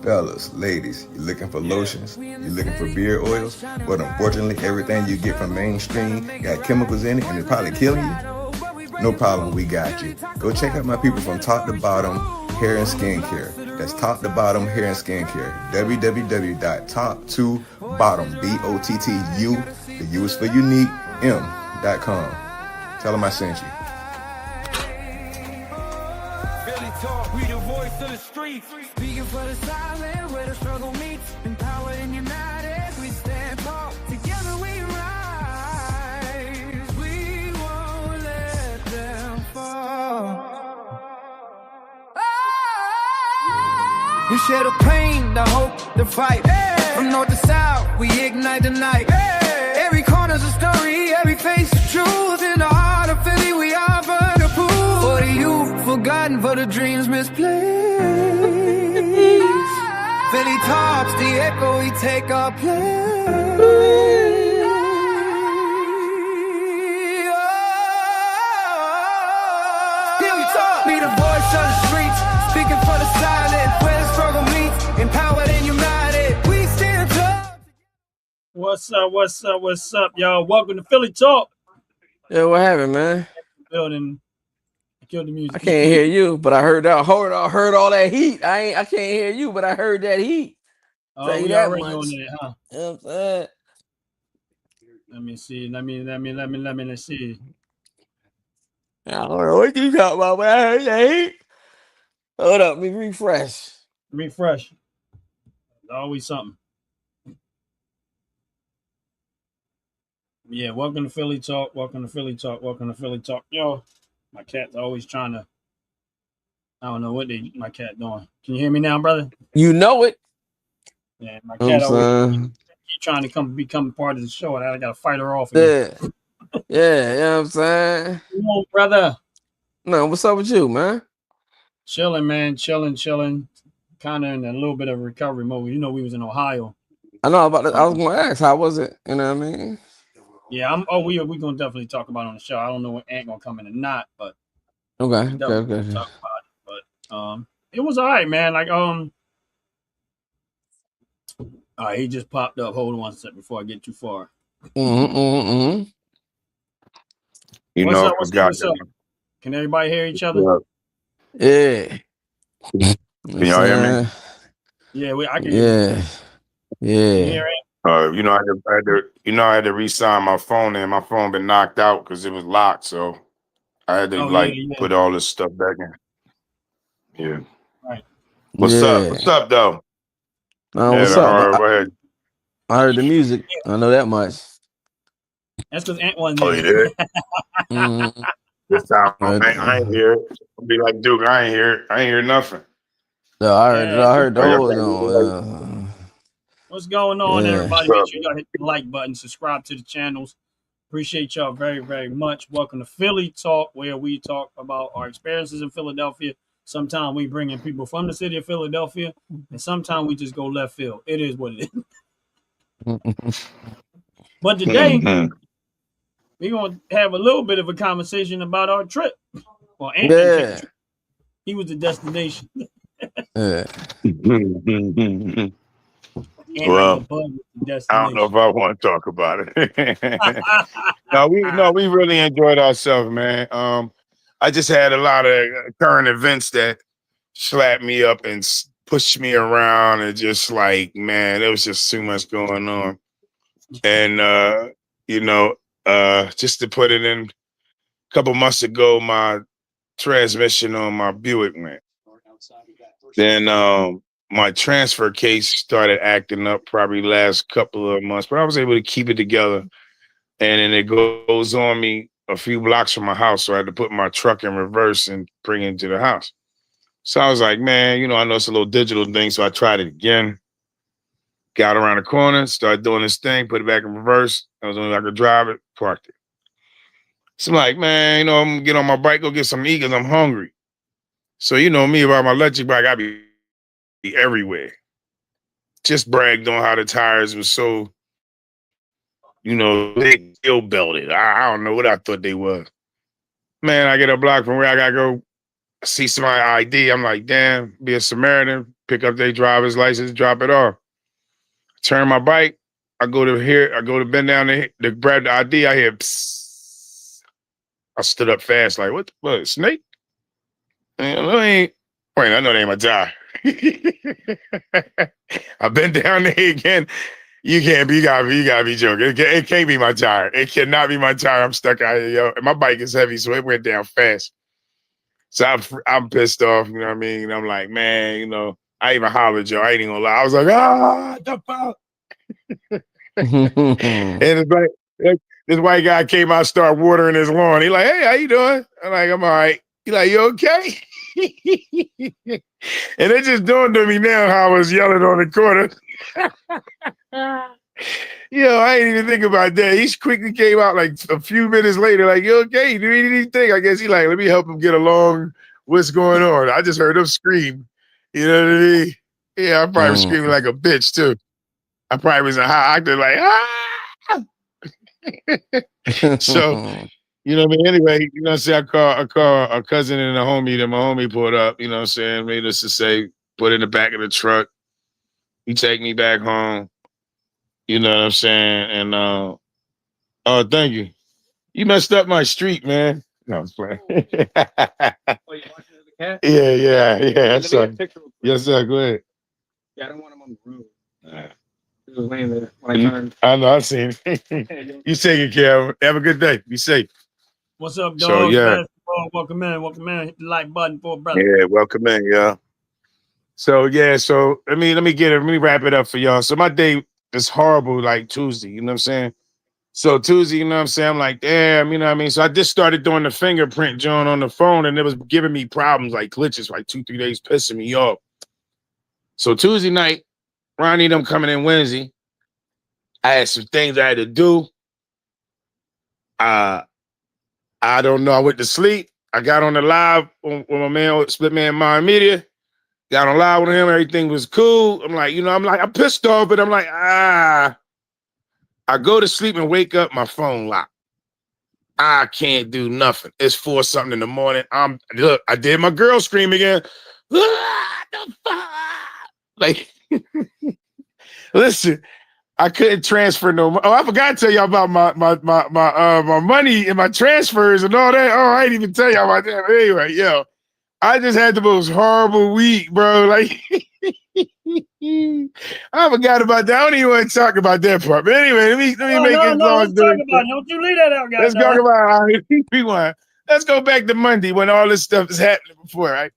Fellas, ladies, you looking for lotions? You looking for beard oils? But unfortunately, everything you get from mainstream got chemicals in it and it's probably killing you? No problem, we got you. Go check out my people from Top to Bottom Hair and Skincare. That's Top to Bottom Hair and Skincare. www.top2bottom, BOTTU, the U is for unique, M.com. Tell them I sent you. Talk, we the voice of the streets. Speaking for the silent, where the struggle meets. Empowered and united, we stand tall. Together we rise. We won't let them fall. We share the pain, the hope, the fight. From north to south, we ignite the night. Every corner's a story, every face is truth. In the heart of Philly, we offer the proof. For the youth, forgotten, for the dreams misplaced. Philly tops, the echo, we take our place. Philly talk, be the voice of the streets. Speaking for the silent, where the struggle meets. Empowered and united, we stand tall. What's up, y'all? Welcome to Philly Talk. Yeah, what happened, man? Building. I killed the music. I can't hear you, but I heard that. Heard all that heat. I can't hear you, but I heard that heat. Oh, Tell you we that already much. on that, huh? You know what I'm saying? Let me see. Let's see. I don't know what you talking about, but I heard that heat. Hold up, let me refresh. Refresh. There's always something. Yeah, welcome to Philly Talk. Welcome to Philly Talk. Welcome to Philly Talk. Yo, my cat's always trying to. I don't know what my cat doing. Can you hear me now, brother? You know it. Yeah, my cat always keep trying to become part of the show, and I gotta fight her off again. Yeah, you know what I'm saying? Come on, brother. No, what's up with you, man? Chilling, man. Chilling. Kind of in a little bit of recovery mode. You know, we was in Ohio. I know about that. I was gonna ask, how was it? You know what I mean? Yeah, we gonna definitely talk about it on the show. I don't know when Ant gonna come in or not, but okay. Talk about it. But it was all right, man. Like all right, he just popped up. Hold on one second before I get too far. You what's up? Can everybody hear each other? Yeah. Can y'all hear me? Yeah, I can hear you. Yeah. You know, I had to re-sign my phone, and my phone been knocked out because it was locked, so I had to put all this stuff back in. Yeah. Right. What's up? What's up, though? What's up? Go ahead. I heard the music. I know that much. That's because Ant wasn't there. Oh, you did? This time, I ain't hear it. I'll be like, Duke, I ain't hear nothing. No, I heard the whole. What's going on, everybody? Make sure y'all hit the like button, subscribe to the channels. Appreciate y'all very, very much. Welcome to Philly Talk, where we talk about our experiences in Philadelphia. Sometimes we bring in people from the city of Philadelphia, and sometimes we just go left field. It is what it is. But today, we're going to have a little bit of a conversation about our trip. Well, Anthony trip. He was the destination. Well, I don't know if I want to talk about it. No, we really enjoyed ourselves, man. I just had a lot of current events that slapped me up and pushed me around, and just like, man, there was just too much going on. And just to put it in, a couple months ago, my transmission on my Buick went. Then my transfer case started acting up probably last couple of months, but I was able to keep it together. And then it goes on me a few blocks from my house, so I had to put my truck in reverse and bring it into the house. So I was like, man, I know it's a little digital thing, so I tried it again. Got around the corner, started doing this thing, put it back in reverse. I was only I could drive it, parked it. So I'm like, man, I'm gonna get on my bike, go get some eat because I'm hungry. So me about my electric bike, I be everywhere. Just bragged on how the tires were so, big, steel belted. I don't know what I thought they was. Man, I get a block from where I gotta go. I see somebody ID. I'm like, damn, be a Samaritan, pick up their driver's license, drop it off. Turn my bike. I go to bend down to grab the ID. I hear psst. I stood up fast, like, what, snake? I know they ain't my tire. I bent down there again. You gotta be joking. It can't be my tire. It cannot be my tire. I'm stuck out here, yo. And my bike is heavy, so it went down fast. So I'm pissed off, you know what I mean? And I'm like, man, you know, I even hollered, Joe. I ain't even gonna lie. I was like, the fuck. And it's like, this white guy came out, started watering his lawn. He like, hey, how you doing? I'm like, I'm all right. He like, you okay? And it just dawned on me now how I was yelling on the corner. Yo, I ain't even think about that. He quickly came out like a few minutes later, like, you okay? You do anything? I guess he like, let me help him get along. What's going on? I just heard him scream. You know what I mean? Yeah, I probably was screaming like a bitch too. I probably was a high octave, like, So, you know what I mean? Anyway, you know what I'm saying? I call a cousin and a homie that my homie pulled up, you know what I'm saying? Made us to say, put in the back of the truck. He take me back home. You know what I'm saying? And oh, thank you. You messed up my street, man. No, I was playing. Yeah. Yes, sir. Yes, sir. Go ahead. Yeah, I don't want him on the road. He was laying there when I turned. I know, I've seen it. You take it care of him. Have a good day. Be safe. What's up, dog? So, yeah. Welcome in. Hit the like button for a brother. Yeah, welcome in, yeah. So let me wrap it up for y'all. So my day is horrible, like Tuesday, you know what I'm saying? So Tuesday, you know what I'm saying? I'm like, damn, you know what I mean? So I just started doing the fingerprint joint on the phone, and it was giving me problems, like glitches, like 2-3 days, pissing me off. So Tuesday night, Ronnie them coming in Wednesday. I had some things I had to do. I don't know. I went to sleep. I got on the live with my man, Split Man Mind Media. Got on live with him. Everything was cool. I'm like, I'm pissed off, but I'm like, I go to sleep and wake up, my phone locked. I can't do nothing. It's 4 something in the morning. Look, I did my girl scream again. The fuck? Like, listen, I couldn't transfer no money. Oh, I forgot to tell y'all about my money and my transfers and all that. Oh, I didn't even tell y'all about that. But anyway, yo, I just had the most horrible week, bro. Like, I forgot about that. I don't even want to talk about that part. But anyway, let me make it long. Don't you leave that out, guys. Let's talk about rewind. Let's go back to Monday when all this stuff is happening before, right?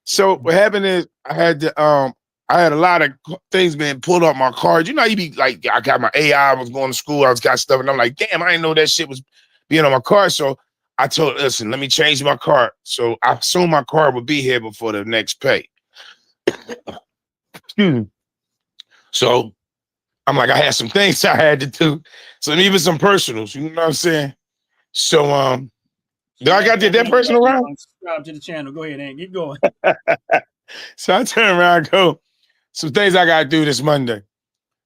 So what happened is I had a lot of things being pulled off my card. You know, you be like, I got my AI, I was going to school, I got stuff, and I'm like, damn, I didn't know that shit was being on my card. So I told, listen, let me change my card. So I assumed my card would be here before the next pay. Excuse me. So I'm like, I had some things I had to do. So even some personals, you know what I'm saying? So do I got that personal around? Subscribe to the channel. Go ahead and get going. So I turn around and go, some things I gotta do this Monday.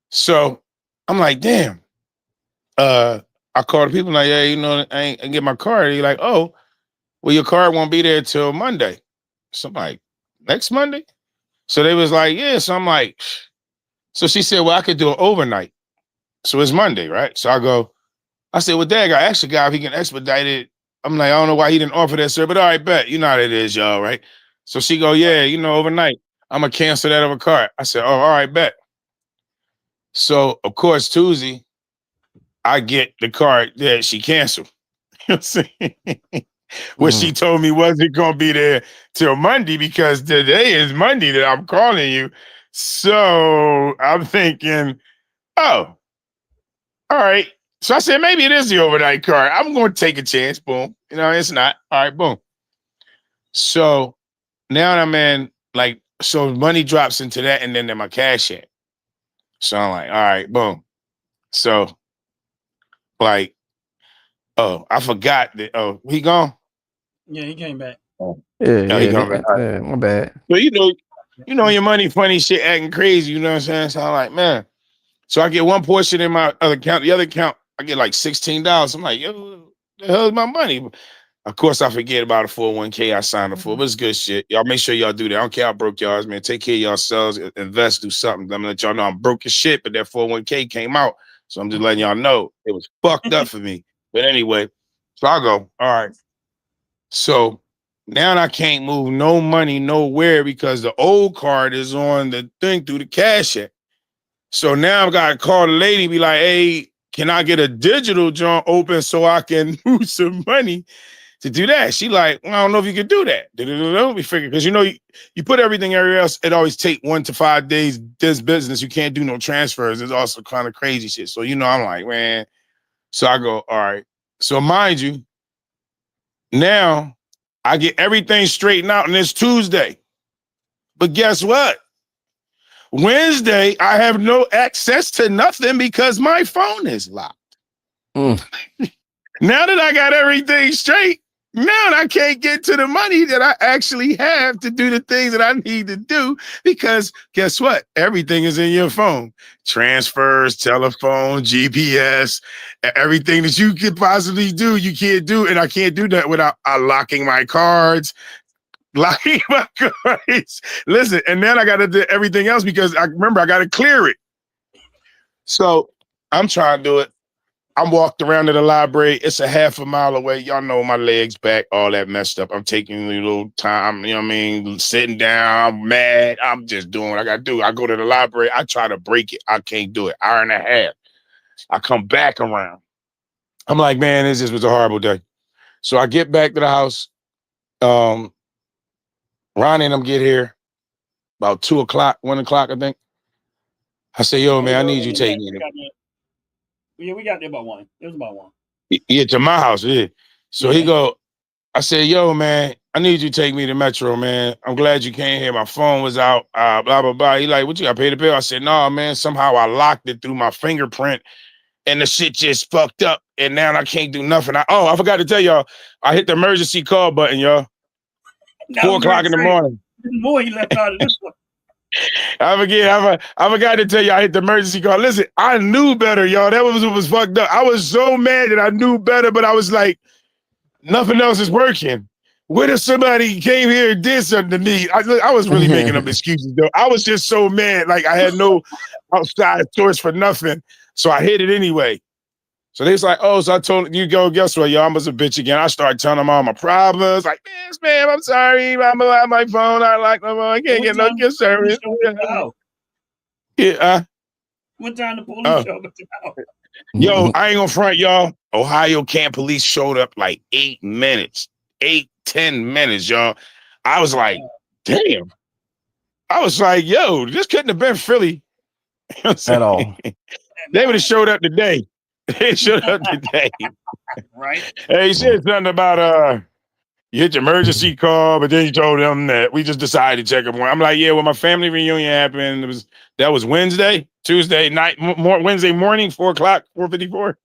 So I'm like, damn. I called the people like, yeah, you know, I ain't get my card. You're like, oh, well, your card won't be there till Monday. So I'm like, next Monday? So they was like, yeah. So I'm like, so she said, well, I could do it overnight. So it's Monday, right? So I said, well, Dad, I asked the guy if he can expedite it. I'm like, I don't know why he didn't offer that, sir, but all right, bet. You know how it is, y'all, right? So she go, yeah, you know, overnight. I'm going to cancel that other card. I said, oh, all right, bet. So, of course, Tuesday, I get the card that she canceled. You know what I'm saying? What she told me wasn't going to be there till Monday because today is Monday that I'm calling you. So I'm thinking, oh, all right. So I said, maybe it is the overnight card. I'm going to take a chance. Boom. You know, it's not. All right, boom. So now I'm in, like, so money drops into that and then my cash app. So I'm like, all right, boom. So, like, oh, I forgot that. Oh, he gone? Yeah, he came back. Oh. Yeah, He gone back. yeah, my bad. So you know your money funny shit acting crazy, you know what I'm saying? So I'm like, man. So I get one portion in my other account. The other account, I get like $16. I'm like, yo, the hell is my money? Of course, I forget about a 401k I signed up for, but it's good shit. Y'all make sure y'all do that. I don't care how broke y'all is, man. Take care of yourselves, invest, do something. I'm gonna let y'all know I'm broke as shit, but that 401k came out. So I'm just letting y'all know it was fucked up for me. But anyway, so I'll go. All right. So now I can't move no money nowhere because the old card is on the thing through the cash app. So now I've got to call the lady, be like, hey, can I get a digital joint open so I can move some money to do that? She like, well, I don't know if you can do that. We figured, because you put everything everywhere else, it always take 1 to 5 days. This business, you can't do no transfers. It's also kind of crazy shit. So, I'm like, man. So I go, all right. So mind you, now I get everything straightened out and it's Tuesday. But guess what? Wednesday, I have no access to nothing because my phone is locked. Now that I got everything straight, now I can't get to the money that I actually have to do the things that I need to do, because guess what? Everything is in your phone. Transfers, telephone, GPS, everything that you could possibly do, you can't do. And I can't do that without locking my cards. Locking my cards. Listen, and then I got to do everything else because I got to clear it. So I'm trying to do it. I'm walked around to the library. It's a half a mile away. Y'all know my legs back, all that messed up. I'm taking a little time, sitting down. I'm mad. I'm just doing what I got to do. I go to the library. I try to break it. I can't do it. Hour and a half. I come back around. I'm like, man, this just was a horrible day. So I get back to the house. Ronnie and them get here about 2 o'clock, 1 o'clock, I think. I say, yo, man, I need you to take me. Yeah, we got there about 1. It was about 1. Yeah, to my house, yeah. So he go, I said, yo, man, I need you to take me to Metro, man. I'm glad you came here. My phone was out, blah, blah, blah. He like, what, you got to pay the bill? I said, no, man, somehow I locked it through my fingerprint and the shit just fucked up. And now I can't do nothing. I forgot to tell y'all, I hit the emergency call button, y'all. 4 o'clock in the morning. More he left out of this one. I forgot to tell you I hit the emergency call. Listen, I knew better, y'all. That was what was fucked up. I was so mad that I knew better, but I was like, nothing else is working. What if somebody came here and did something to me? I was really making up excuses, though. I was just so mad. Like, I had no outside source for nothing. So I hit it anyway. So they was like, oh, so I told you, go, guess what, y'all? I was a bitch again. I started telling them all my problems. Like, yes, ma'am, I'm sorry. I'm on my phone. I can't get no good service. Yeah. What time the police showed up at the house? Yo, I ain't gonna front, y'all. Ohio Camp Police showed up like 8 minutes. 10 minutes, y'all. I was like, damn. I was like, yo, this couldn't have been Philly. At all. They would have showed up today. They showed up today. Right. Hey, he said something about you hit your emergency call, but then you told them that we just decided to check up on. I'm like, yeah, well, my family reunion happened. That was Wednesday, Tuesday night, Wednesday morning, 4 o'clock, 4:54.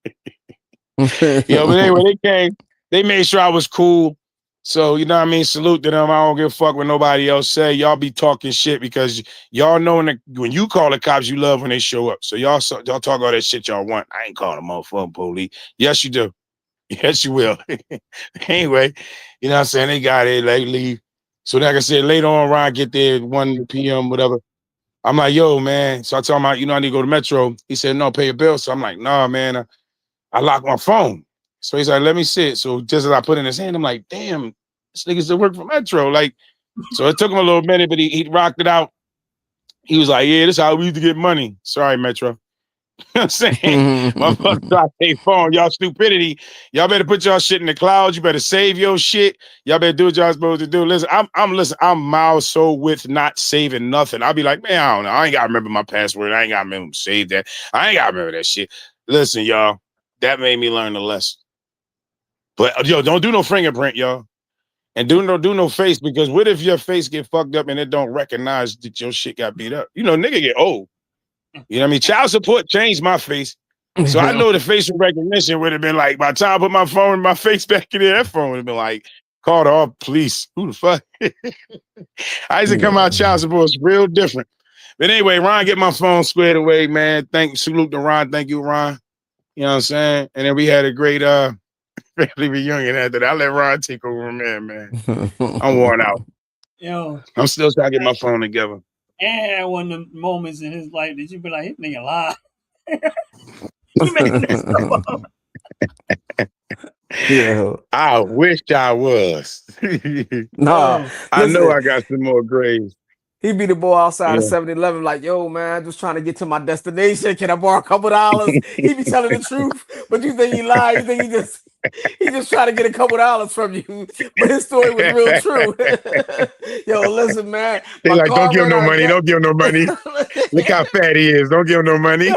Yo, but anyway, they came, they made sure I was cool. So, you know what I mean? Salute to them. I don't give a fuck what nobody else say. Y'all be talking shit because y'all know when you call the cops, you love when they show up. So y'all talk all that shit y'all want. I ain't calling a motherfucking police. Yes, you do. Yes, you will. Anyway, you know what I'm saying? They got it, they leave. So like I said, later on, Ron get there at 1 p.m., whatever. I'm like, yo, man. So I tell him, I need to go to Metro. He said, no, pay your bill. So I'm like, nah, man, I locked my phone. So he's like, let me see it. So just as I put in his hand, I'm like, damn, this nigga still work for Metro. Like, so it took him a little minute, but he rocked it out. He was like, yeah, this is how we used to get money. Sorry, Metro. You know what I'm saying? Motherfuckers got their phone. Y'all stupidity. Y'all better put y'all shit in the cloud. You better save your shit. Y'all better do what y'all supposed to do. Listen, I'm miles so with not saving nothing. I'll be like, man, I don't know. I ain't got to remember my password. I ain't got to remember to save that. I ain't got to remember that shit. Listen, y'all, that made me learn the lesson. But yo, don't do no fingerprint, y'all. And do no face, because what if your face get fucked up and it don't recognize that your shit got beat up? You know, nigga get old. You know what I mean? Child support changed my face. So I know the facial recognition would have been like, by the time I put my phone and my face back in there, that phone would have been like, call the all police. Who the fuck? I used to come out child support. It's real different. But anyway, Ron get my phone squared away, man. Salute to Ron. Thank you, Ron. You know what I'm saying? And then we had a great family reunion after that. I let Ron take over, man. I'm worn out. Yo, I'm still trying to get my phone together. and had one of the moments in his life that you be like, "This nigga lie." He making this stuff up. Yeah. I wish I was. Nah. I know listen, I got some more grades. he be the boy outside of Yeah. 7-Eleven, like, yo, man, just trying to get to my destination. Can I borrow a couple dollars? He be telling the truth, but you think he lied. You think he just trying to get a couple dollars from you. But his story was real true. Yo, listen, man. They My like, don't car give him ran no out of money. gas. Don't give him no money. Look how fat he is. Don't give him no money.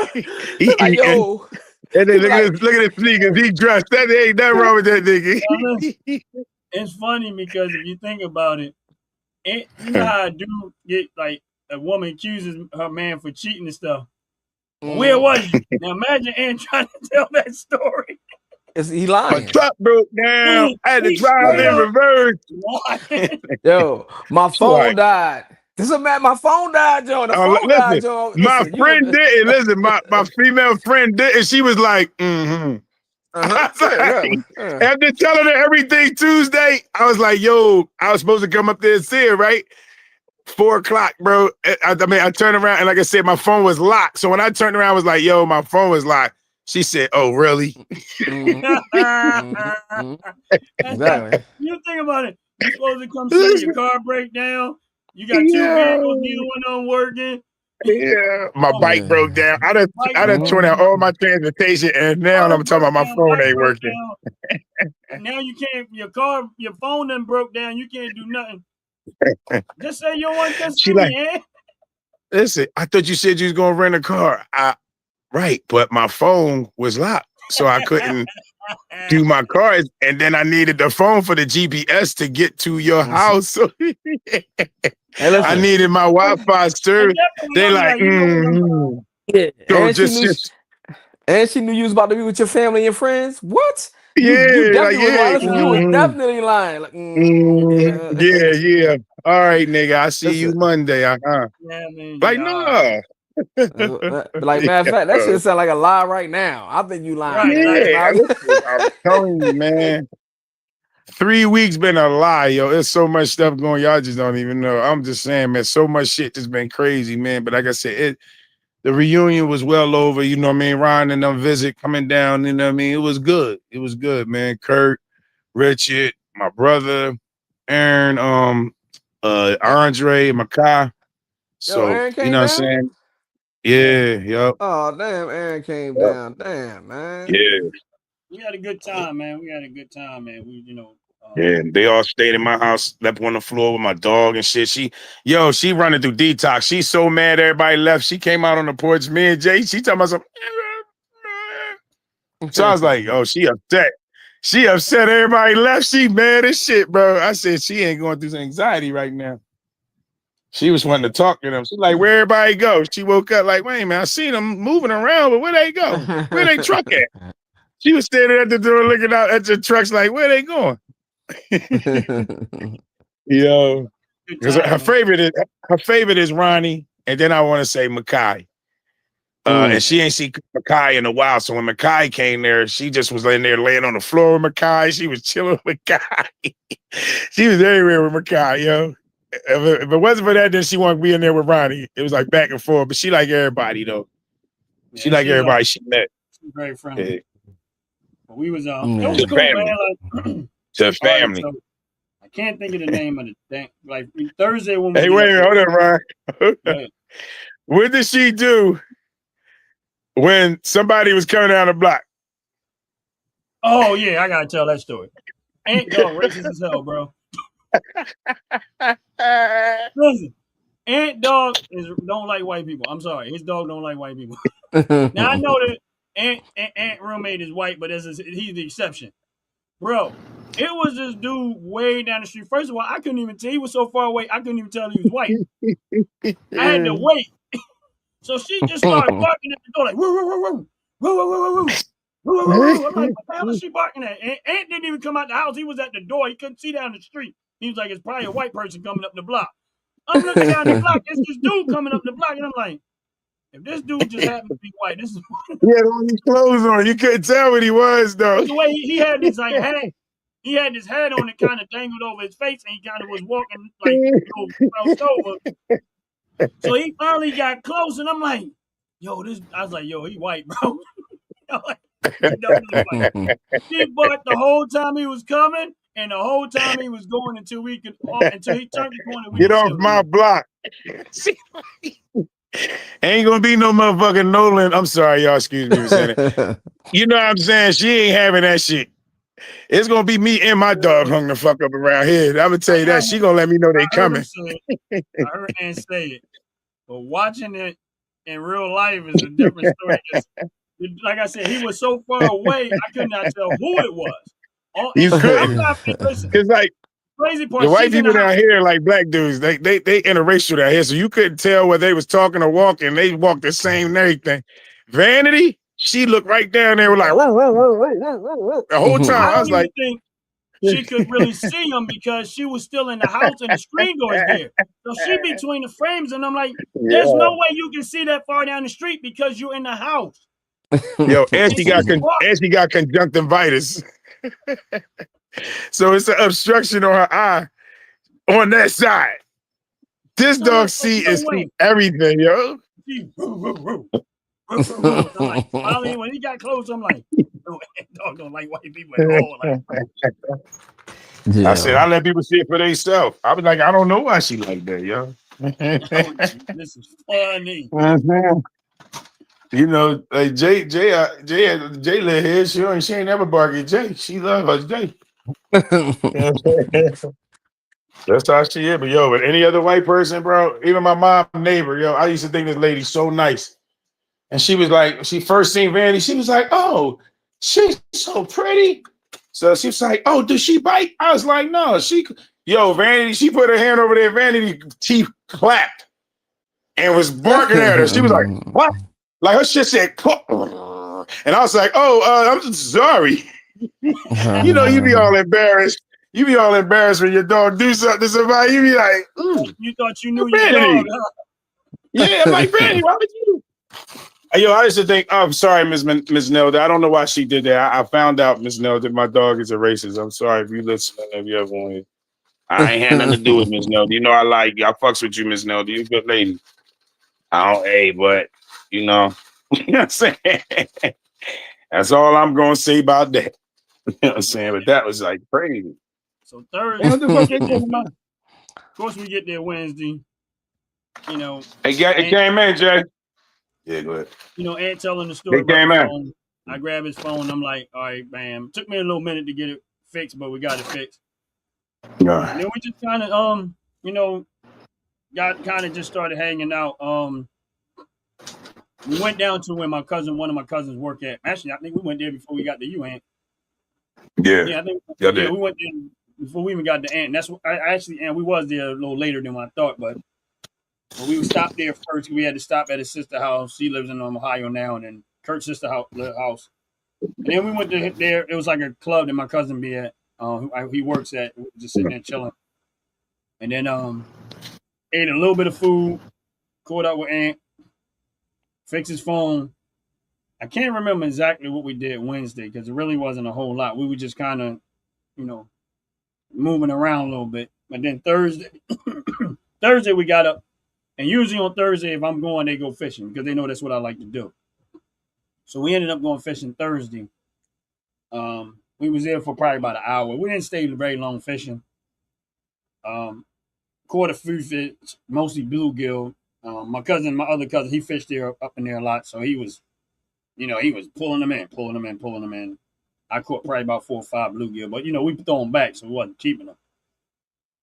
They're like, yo. And He then be like, look at his sneakers. He dressed. That ain't nothing wrong with that Now, nigga. listen, it's funny because if you think about it, you know how a dude get like a woman accuses her man for cheating and stuff. Where was you? Now imagine Ant trying to tell that story. is he My lying? truck broke down. I had to He drive straight in up reverse. lying. Yo, my phone Like, died. This is man, my phone died, Joe. The phone listen, died, Joe. my Listen, friend didn't. Listen, my female friend did, and she was like, Uh-huh. After telling her everything Tuesday, I was like, yo, I was supposed to come up there and see her, right? 4:00, bro. I turned around and like I said, my phone was locked. So when I turned around, I was like, yo, my phone was locked. She said, oh, really? Exactly. You think about it. You supposed to come see your car break down. You got two vehicles, neither one of them working. Yeah, my bike broke down. I done torn out all my transportation, and now I'm talking about my phone ain't working. And now you can't. Your phone done broke down. You can't do nothing. Just say you don't want to see me, eh? Listen, I thought you said you was gonna rent a car. Right, but my phone was locked, so I couldn't do my cars, and then I needed the phone for the GPS to get to your house. So I needed my Wi-Fi service. They like, yeah. So And she knew you was about to be with your family and friends. What? Yeah, you definitely was lying. Listen, you was definitely lying. Like, yeah. All right, nigga. I see you Monday. Yeah, man. Like, no. Like, matter of fact, that shit sound like a lie right now. I think you lying. I'm telling you, man. 3 weeks been a lie, yo. There's so much stuff going. Y'all just don't even know. I'm just saying, man. So much shit just been crazy, man. But like I said, the reunion was well over. You know what I mean? Ryan and them visit coming down. You know what I mean? It was good. It was good, man. Kurt, Richard, my brother, Aaron, Andre, Makai. So Aaron came you know what I'm down? saying? Yeah, yep. Oh, damn, Aaron came down. Damn, man. Yeah. We had a good time, man. We, Yeah, they all stayed in my house, slept on the floor with my dog and shit. She running through detox. She's so mad everybody left. She came out on the porch. Me and Jay, she talking about something. So I was like, oh, she upset. She upset everybody left. She mad as shit, bro. I said she ain't going through some anxiety right now. She was wanting to talk to them. She's like, where everybody go? She woke up like, wait, man, I seen them moving around, but where they go? Where they truck at? She was standing at the door looking out at the trucks like, where they going? Yo, because her favorite is Ronnie, and then I want to say Makai. And she ain't seen Makai in a while. So when Makai came there, she just was in there laying on the floor with Makai. She was chilling with Makai. She was everywhere with Makai, yo. If it wasn't for that, then she wanted to be in there with Ronnie. It was like back and forth, but she like everybody though. She like everybody she met. She's very friendly. Yeah. But we was it was cool, man. Like, to family. Right, so I can't think of the name of the thing. Like Thursday when Hey, wait a minute, hold on, Ryan. What did she do when somebody was coming down the block? Oh yeah, I gotta tell that story. Ant dog racist as hell, bro. Listen, Ant dog don't like white people. I'm sorry, his dog don't like white people. Now I know that Ant roommate is white, but he's the exception, bro. It was this dude way down the street. First of all, I couldn't even tell. He was so far away, I couldn't even tell he was white. I had to wait. So she just started barking at the door like, woo, woo, woo, woo, woo, woo, woo, woo, woo, woo, woo. I'm like, what the hell is she barking at? And Ant didn't even come out the house. He was at the door. He couldn't see down the street. He was like, it's probably a white person coming up the block. I'm looking down the block. It's this dude coming up the block. And I'm like, If this dude just happened to be white, this is He had all these clothes on. You couldn't tell what he was, though. the way he had this like hat. He had his hat on and kind of dangled over his face, and he kind of was walking like crouched over. So he finally got close, and I'm like, "Yo, this." I was like, "Yo, he white, bro." He barked the whole time he was coming, and the whole time he was going until he turned the corner. Get off my block. Ain't gonna be no motherfucking Nolan. I'm sorry, y'all. Excuse me for saying it. You know what I'm saying? She ain't having that shit. It's gonna be me and my dog hung the fuck up around here. I'm gonna tell you that. She gonna let me know they coming. I heard Ann say it, but watching it in real life is a different story. Like I said, he was so far away, I could not tell who it was. You couldn't. It's like crazy part. The white people down here, like black dudes, they interracial down here, so you couldn't tell whether they was talking or walking. They walked the same and everything. Vanity, she looked right down there, like whoa, whoa, whoa, whoa, whoa, whoa. The whole time. I was like, think she could really see him because she was still in the house and the screen door's there. So she between the frames, and I'm like, there's no way you can see that far down the street because you're in the house. Yo, and she got conjunctivitis. So it's an obstruction on her eye on that side. This dog see everything, yo. Finally, when he got close, I'm like, no, dog don't like white people at all. I said, I let people see it for themselves. I was like, I don't know why she like that, yo. This is funny. You know, like Jay let here. She ain't never bark at Jay. She love her Jay. That's how she is. But yo, with any other white person, bro, even my mom neighbor, yo, I used to think this lady's so nice. And she was like, she first seen Vanity, she was like, oh, she's so pretty. So she was like, oh, does she bite? I was like, no, Vanity, she put her hand over there, Vanity teeth clapped and was barking at her. She was like, what? Like her shit said, and I was like, oh, I'm sorry. You know, you be all embarrassed. You be all embarrassed when your dog do something to somebody. You be like, you thought you knew your dog, huh? Yeah, I'm like, Vanity, why would you? Yo, I used to think, I'm sorry, Ms. Nelda. I don't know why she did that. I found out, Ms. Nelda, my dog is a racist. I'm sorry if you listen, if you ever want to. I ain't had nothing to do with Ms. Nelda. You know I like you. I fucks with you, Ms. Nelda. You're a good lady. I don't, but you know what I'm saying? That's all I'm gonna say about that. You know what I'm saying? But that was like crazy. So Thursday, of course we get there Wednesday. You know, it came in, Jay. Yeah, go ahead. You know, Ant telling the story about the phone. I grab his phone. I'm like, all right, bam. Took me a little minute to get it fixed, but we got it fixed. Yeah. And then we just kind of, you know, just started hanging out. We went down to where one of my cousins work at. Actually, I think we went there before we got to you, Ant. Yeah. I think we went there before we even got to Ant. That's what and we was there a little later than what I thought, but we stopped there first. We had to stop at his sister's house. She lives in Ohio now, and then Kurt's sister's house. And then we went to there. It was like a club that my cousin be at. He works at, just sitting there chilling. And then ate a little bit of food, caught up with Ant, fixed his phone. I can't remember exactly what we did Wednesday because it really wasn't a whole lot. We were just kind of, you know, moving around a little bit. But then Thursday we got up. And usually on Thursday, if I'm going, they go fishing because they know that's what I like to do. So we ended up going fishing Thursday. We was there for probably about an hour. We didn't stay very long fishing. Caught a few fish, mostly bluegill. My other cousin, he fished there up in there a lot. So he was pulling them in. I caught probably about 4 or 5 bluegill, but we throw them back, so we wasn't keeping them.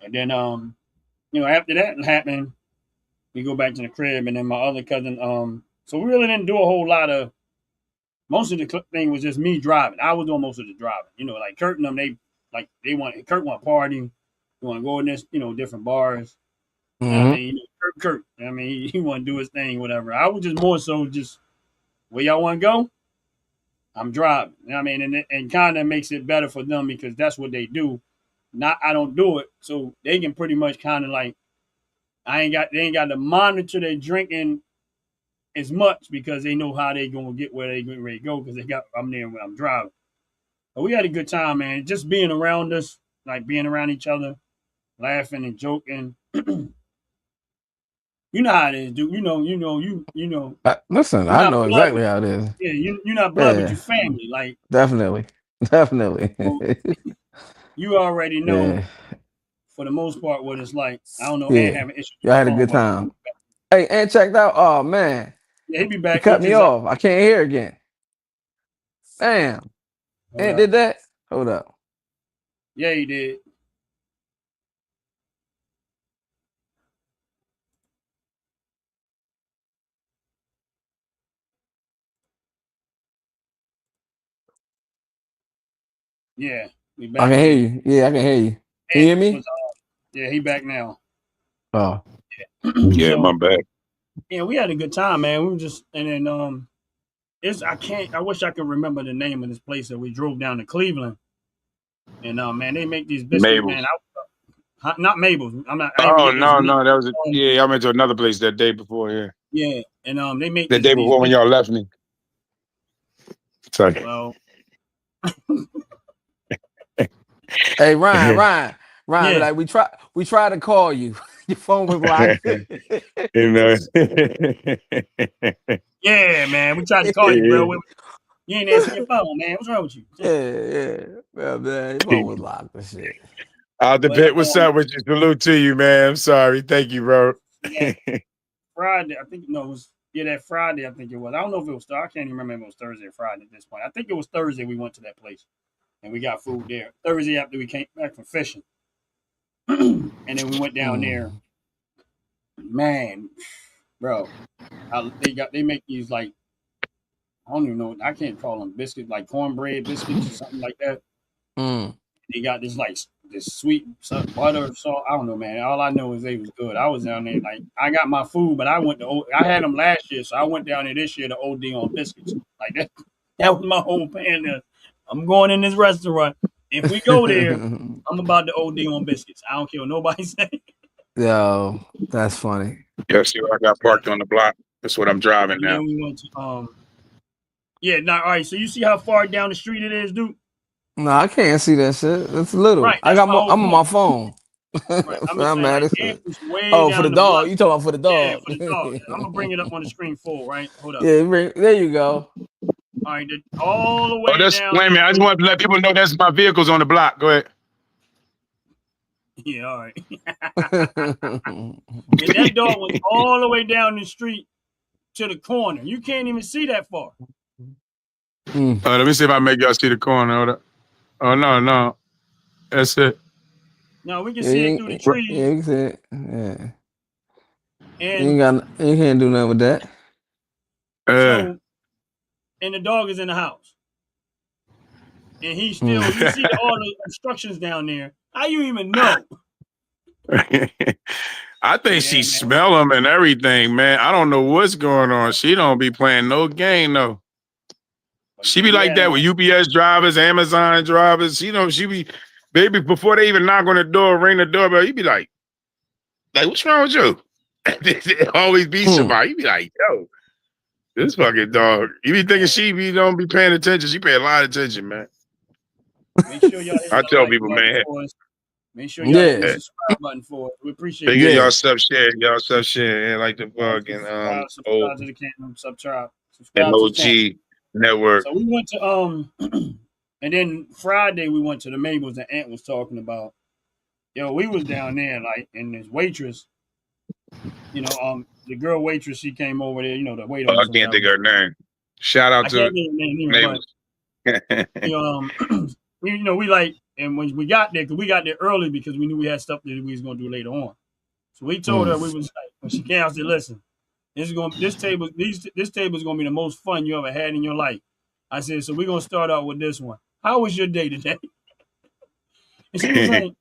And then, after that happened, we go back to the crib, and then my other cousin. So we really didn't do a whole lot of. Most of the thing was just me driving. I was doing most of the driving. Like Kurt and them, Kurt want to party. They want to go in this, different bars. Mm-hmm. I mean, Kurt. I mean, he want to do his thing, whatever. I was just more so just where y'all want to go. I'm driving. I mean, and kind of makes it better for them because that's what they do. I don't do it, so they can pretty much kind of like. They ain't got to monitor their drinking as much because they know how they gonna get where they getting ready to go because I'm there when I'm driving. But we had a good time, man. Just being around us, like being around each other, laughing and joking. You know how it is, dude. You know. Listen, You're I not know blood exactly with, how it is. yeah, you're not blood, but Yeah, you family. Like definitely. so you already know Yeah, for the most part what it's like. I don't know, and yeah. having issues with Y'all the had a phone, good but time. Hey, and checked out. Oh man, yeah, he be he back. He cut me just off. I can't hear again. Damn. hold Ant up. did that. Hold up. Yeah, he did. Yeah, we I back can hear again. you. Yeah, I can hear you. Can you And hear was me? yeah, he back now. Oh. Yeah, my So bad. yeah, we had a good time, man. We were just and then I wish I could remember the name of this place that we drove down to Cleveland. And man, they make these biscuits, man. Mabel's. Not Mabel's. I didn't Oh get those. no, that was yeah. I went to another place that day before. Yeah, Yeah, and they make the day these before when y'all left me. Sorry. well, Hey, Ryan. Be yeah, like, we tried to call you. Your phone was locked. You know. yeah, man. We tried to call you, bro. You ain't answering your phone, man. What's wrong with you? Yeah. Well, man, your phone was locked and shit. Out the But pit, what's up with you? Salute to you, man. I'm sorry. Thank you, bro. that Friday, I think no, it was that Friday. I think it was. I don't know if it was. I can't even remember if it was Thursday or Friday at this point. I think it was Thursday. We went to that place and we got food there. Thursday after we came back from fishing, and then we went down there. Man, bro, they make these like I don't even know. I can't call them biscuits, like cornbread biscuits or something like that. Mm. They got this sweet butter salt. I don't know, man. All I know is they was good. I was down there like I got my food, but I had them last year, so I went down there this year to OD on biscuits. Like that. That was my whole plan. I'm going in this restaurant. If we go there, I'm about to OD on biscuits. I don't care what nobody say. Yo, that's funny. Yes, I got parked on the block. That's what I'm driving And now. then we went to yeah. Now, all right. So you see how far down the street it is, dude? No, I can't see that shit. It's little. Right. I That's got my whole I'm on point. my phone. Right. I'm just I'm saying, mad like, as it shit. was way Oh, for the down the block. dog. You talking about for the Yeah, dog? for the dog. I'm gonna bring it up on the screen full, right? Hold up. Yeah, there you go. All right, all the Oh, way that's down. wait a minute. I just want to let people know that's my vehicles on the block. Go ahead. Yeah, all right. And that dog was all the way down the street to the corner. You can't even see that far. Let me see if I make y'all see the corner. Hold up. Oh no, that's it. No, we can see it through the trees. Yeah, you can see it. Yeah. And You can't do nothing with that. so, and the dog is in the house. And he's still, you see all the instructions down there. How you even know? I think she smell them and everything, man. I don't know what's going on. She don't be playing no game though. She be like that with UPS drivers, Amazon drivers. You know, she be, baby, before they even knock on the door, ring the doorbell, you be like, what's wrong with you? It always be somebody. You be like, yo, this fucking dog. You be thinking she don't be paying attention. She pay a lot of attention, man. Make sure y'all hit I that tell like people, man. Make sure y'all hit the subscribe button for us. We appreciate it. Y'all stuff share. Yeah, like the fucking subscribe to the channel, subscribe and to the OG channel. network. So we went to and then Friday we went to the Mabel's that Ant was talking about. Yo, we was down there like, and this waitress, you know, the girl waitress, she came over there, you know, the waiter. I can't think of her name. Shout out to Mabel's. We like, and when we got there, because we got there early because we knew we had stuff that we was gonna do later on. So we told her, we was like, when she came out, I said, listen, this table is gonna be the most fun you ever had in your life. I said, so we're gonna start out with this one. How was your day today? And she was like,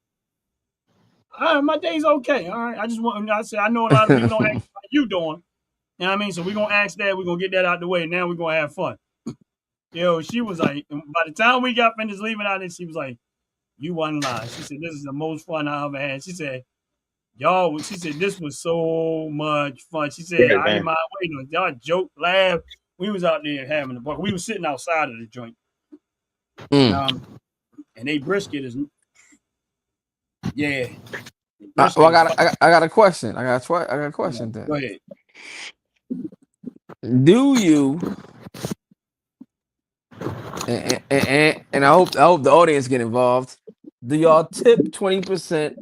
my day's okay. All right. I said, I know a lot of people don't ask how you doing. You know what I mean? So we're gonna ask that, we're gonna get that out the way, and now we're gonna have fun. Yo, she was like, by the time we got finished leaving out there, she was like, you wasn't lying. She said, this is the most fun I ever had. She said, Y'all, she said this was so much fun. She said, I didn't mind waiting on y'all joke, laugh. We was out there having a buck. We was sitting outside of the joint. And they brisket is Well, I got a question. I got a question then. Go ahead. Do you and I hope the audience get involved. Do y'all tip 20%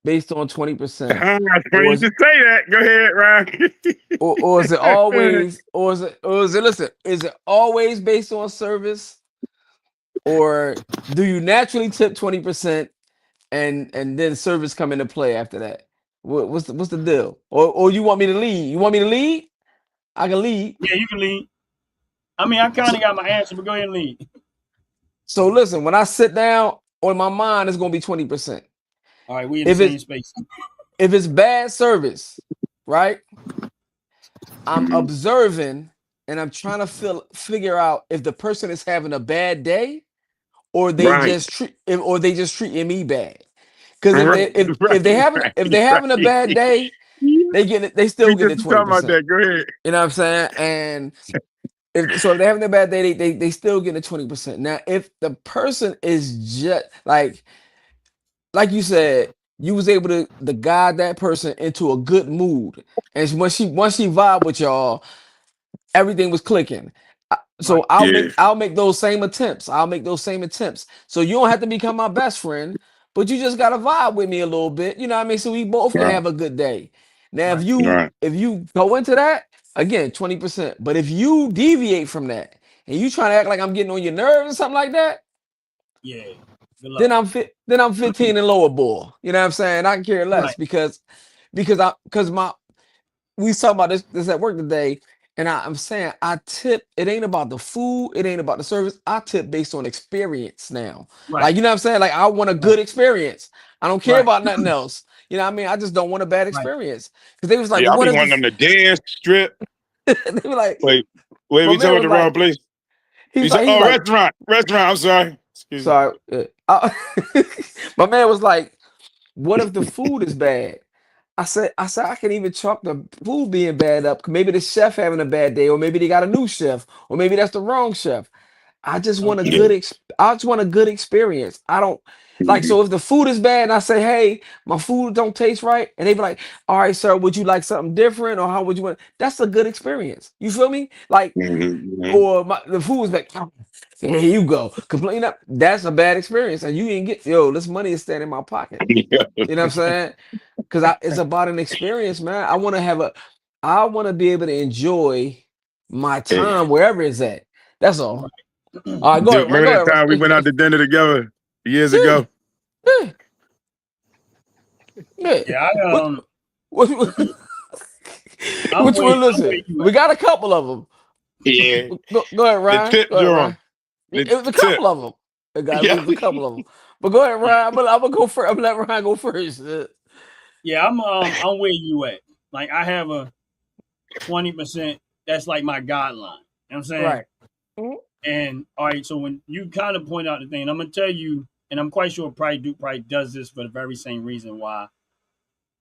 based on 20%? You just say that. Go ahead, Ryan. or is it always is it always based on service? Or do you naturally tip 20% and then service come into play after that? What's the deal? Or you want me to lead? You want me to lead? I can lead. Yeah, you can lead. I mean, I kind of got my answer, but go ahead and lead. So listen, when I sit down, on my mind, it's gonna be 20%. All right, we in the same space. If it's bad service, right? I'm observing and I'm trying to figure out if the person is having a bad day, or they just treating me bad. Because if they having a bad day, they still get it 20%. About that. Go ahead. You know what I'm saying? And if they're having a bad day, they still get it 20%. Now, if the person is just like you said, you was able to guide that person into a good mood, and once she vibe with y'all, everything was clicking. So I'll make those same attempts. So you don't have to become my best friend, but you just gotta vibe with me a little bit. You know what I mean? So we both can have a good day. Now, if you go into that, again, 20%. But if you deviate from that and you trying to act like I'm getting on your nerves or something like that, then I'm 15 and lower ball. You know what I'm saying? I can care less because we was talking about this at work today. And I'm saying I tip. It ain't about the food. It ain't about the service. I tip based on experience now. Like, you know what I'm saying? Like, I want a good experience. I don't care about nothing else. You know what I mean? I just don't want a bad experience. Because they was like, I be wanting them to dance, strip. They were like, wait, we talking about the wrong place. He's like, restaurant. I'm sorry. Sorry. My man was like, what if the food is bad? I said I can even chalk the food being bad up. Maybe the chef having a bad day, or maybe they got a new chef, or maybe that's the wrong chef. I just want a good experience. I don't like, so if the food is bad and I say, hey, my food don't taste right, and they be like, all right, sir, would you like something different, or how would you want? That's a good experience. You feel me? Like, or the food is like, oh, here you go, complain up. That's a bad experience, and you didn't get this money is staying in my pocket. You know what I'm saying? Because it's about an experience, man. I want to be able to enjoy my time wherever it's at. That's all. All right, go ahead. Remember that time we went out to dinner together years ago? Yeah. Which one? Listen, we got a couple of them. Yeah. Go ahead, Ryan. It was a couple of them. It was a couple of them. But go ahead, Ryan. I'm gonna go first. I'm gonna let Ryan go first. Yeah, I'm where you at. Like, I have a 20%. That's like my guideline. You know what I'm saying? Right. And all right, so when you kind of point out the thing, I'm gonna tell you, and I'm quite sure Duke probably does this for the very same reason why.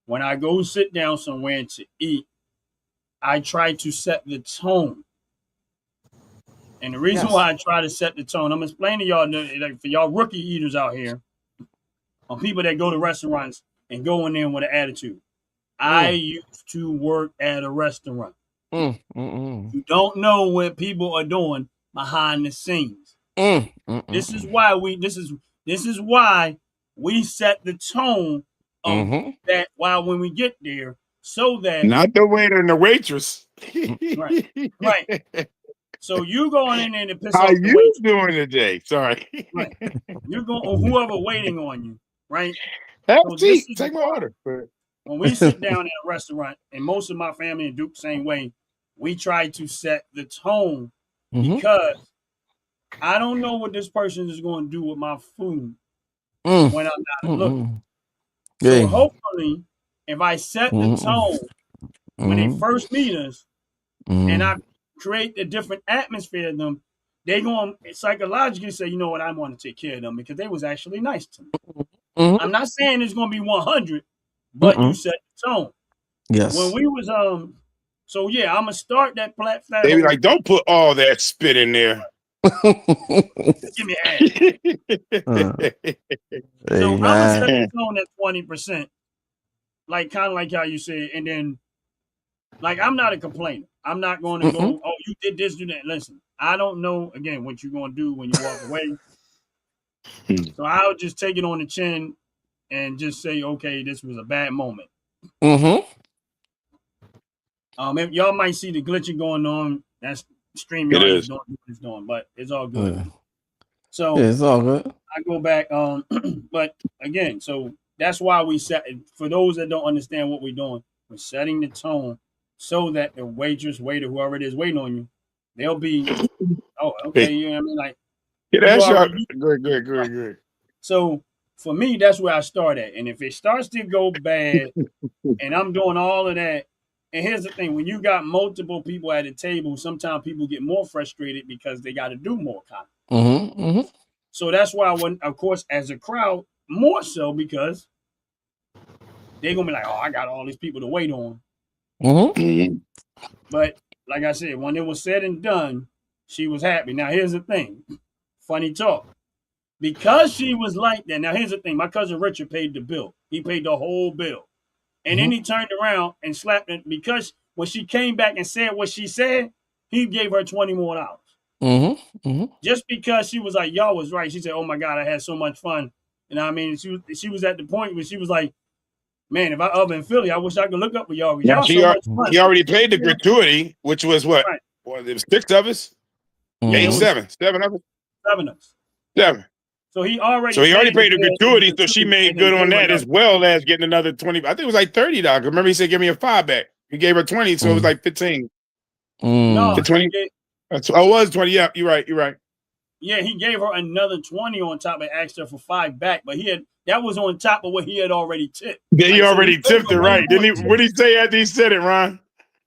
When I go sit down somewhere to eat, I try to set the tone. And the reason why I try to set the tone, I'm explaining to y'all, like, for y'all rookie eaters out here, or people that go to restaurants and go in there with an attitude. I used to work at a restaurant. You don't know what people are doing behind the scenes. This is why we set the tone of that while when we get there, so that not the waiter and the waitress. Right. So you going in there to piss off the waitress. How you doing today? Sorry. Right. You're going, or whoever waiting on you, right? Have a seat. Take my order. When we sit down at a restaurant, and most of my family and Duke the same way, we try to set the tone because I don't know what this person is going to do with my food when I'm not looking. So hopefully, if I set the tone when they first meet us, and I create a different atmosphere in them, they're going to psychologically say, you know what, I want to take care of them because they was actually nice to me. I'm not saying it's going to be 100, but you set the tone. Yes. When we was so yeah, I'm gonna start that flat. They be like, don't put all that spit in there. Give me an So I'm gonna set the tone at 20%, like kind of like how you said, and then like I'm not a complainer. I'm not going to go, oh, you did this, do that. Listen, I don't know again what you're gonna do when you walk away. So I'll just take it on the chin and just say, okay, this was a bad moment. If y'all might see the glitching going on, that's StreamYard is doing what it's doing, but it's all good. So yeah, it's all good. I go back, but again, so that's why we set. For those that don't understand what we're doing, we're setting the tone so that the waitress, waiter, whoever it is waiting on you, they'll be, oh, okay, you know what I mean, like. Yeah, that's good. So for me, that's where I start at, and if it starts to go bad, and I'm doing all of that. And here's the thing: when you got multiple people at a table, sometimes people get more frustrated because they got to do more content. So that's why, of course, as a crowd, more so because they're gonna be like, "Oh, I got all these people to wait on." But like I said, when it was said and done, she was happy. Now here's the thing: funny talk, because she was like that. Now here's the thing: my cousin Richard paid the bill. He paid the whole bill. And then he turned around and slapped it because when she came back and said what she said, he gave her $20 more. Just because she was like, y'all was right. She said, oh my God, I had so much fun. And I mean, she was at the point where she was like, man, if I up in Philly, I wish I could look up with y'all. Y'all so much fun. He already paid the gratuity, which was what? Right. Well, there was 6 of us? 8, 7. 7 of us? 7 of us. 7. So he already paid the gratuity, so she made good on that as well as getting another 20. I think it was like $30. Remember, he said, give me a 5 back. He gave her 20, so it was like 15. No, 20. It was 20. Yeah, you're right. Yeah, he gave her another 20 on top and asked her for 5 back, but that was on top of what he had already tipped. Yeah, he already tipped it, right? Didn't he? What did he say after he said it, Ron?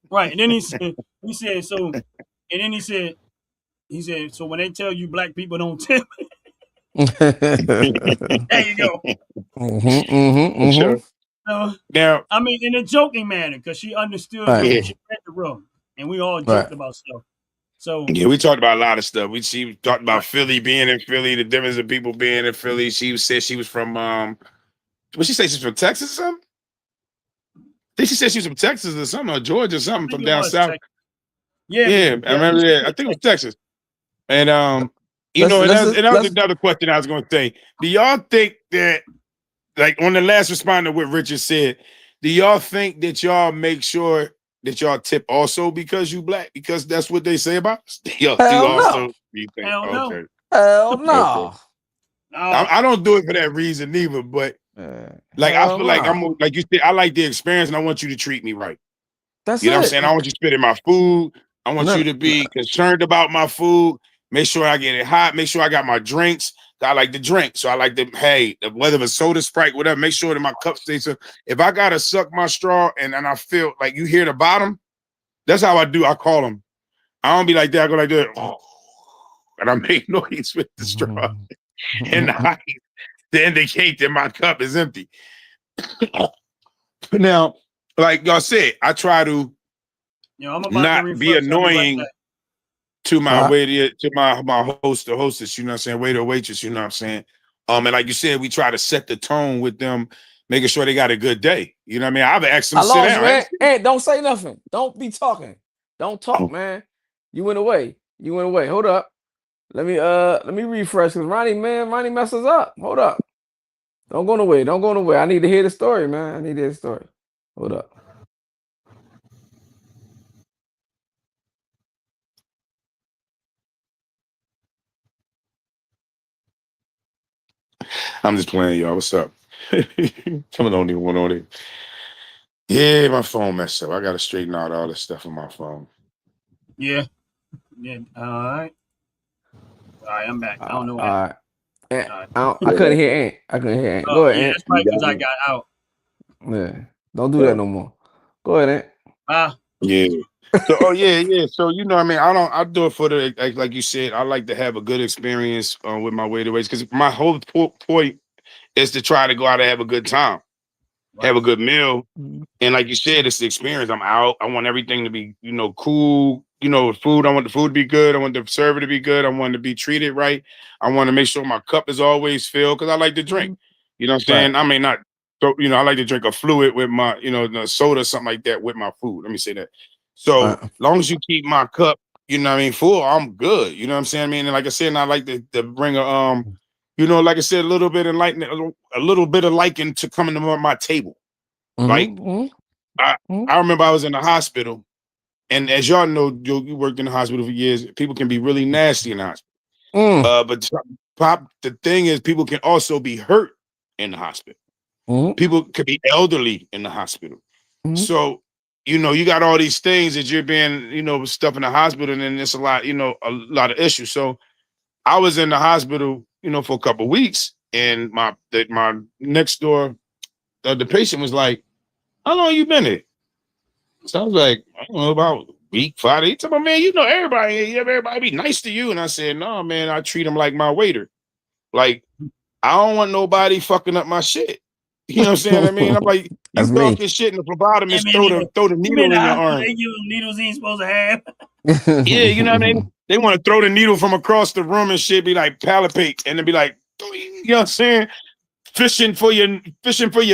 Right, and then he said, so, and then he said, so when they tell you black people don't tip. There you go. Sure. So, now, I mean, in a joking manner, because she understood when she read the room, and we all joked about stuff. So yeah, we talked about a lot of stuff. She talked about Philly, being in Philly, the difference of people being in Philly. She said she was from what she say she's from Texas or something? I think she said she was from Texas or something, or Georgia or something from down south. Texas. Yeah, I remember that. I think it was Texas. And that was another question I was going to say. Do y'all think that, like on the last responder, what Richard said, do y'all think that y'all make sure that y'all tip also because you black? Because that's what they say about us? Y'all do also? No. You think? Hell no. Okay. Hell no. I don't do it for that reason either, but like I feel like I'm like you said, I like the experience and I want you to treat me right. That's you know what I'm saying? I want you to spit in my food. I want you to be concerned about my food. Make sure I get it hot. Make sure I got my drinks. I like to drink. So I like to, whether it's soda, Sprite, whatever, make sure that my cup stays. So if I got to suck my straw and I feel like you hear the bottom, that's how I do. I call them. I don't be like that. I go like that. Oh, and I make noise with the straw and the ice to indicate that my cup is empty. Now, like y'all said, I try to not be annoying to my waiter, to my host or hostess, you know what I'm saying, waiter or waitress, you know what I'm saying. And like you said, we try to set the tone with them, making sure they got a good day. You know what I mean? I've asked them to sit down. Man. Hey, don't say nothing. Don't be talking. Don't talk, man. You went away. Hold up. Let me refresh because Ronnie messes up. Hold up. Don't go away. I need to hear the story, man. Hold up. I'm just playing, y'all. What's up? Someone don't even want on it. Yeah, my phone messed up. I got to straighten out all this stuff on my phone. Yeah. All right, I'm back. I don't know what happened. I couldn't hear Ant. Go ahead, Ant. That's right, because I got out. Yeah. Don't do that no more. Go ahead, Ant. Yeah. So, yeah. So, you know what I mean? I do it for the, like you said, I like to have a good experience with my waiterways because my whole point is to try to go out and have a good time. have a good meal. And like you said, it's the experience. I'm out. I want everything to be, cool. Food. I want the food to be good. I want the server to be good. I want to be treated right. I want to make sure my cup is always filled because I like to drink. You know what I'm saying? Right. I may not, I like to drink a fluid with my, the soda, something like that with my food. Let me say that. So as long as you keep my cup, full, I'm good. You know what I'm saying? And like I said, and I like to bring a, like I said, a little bit of liking to coming to my table. Like I remember I was in the hospital, and as y'all know, you worked in the hospital for years. People can be really nasty in the hospital. But the thing is, people can also be hurt in the hospital. People could be elderly in the hospital. So, you got all these things that you're being, stuff in the hospital, and then there's a lot of issues. So I was in the hospital, for a couple of weeks, and my next door, the patient was like, "How long you been here?" So I was like, "I don't know, about a week, 5 days." He told me, "Man, everybody be nice to you." And I said, "No, man, I treat them like my waiter. Like, I don't want nobody fucking up my shit." You know what I'm saying? I mean, I'm like, you talk your shit, and the phlebotomist throw the needle in your arm. They give them needles he ain't supposed to have. Yeah, you know what I mean? They want to throw the needle from across the room and shit, be like palpate, and then be like, you know what I'm saying? Fishing for your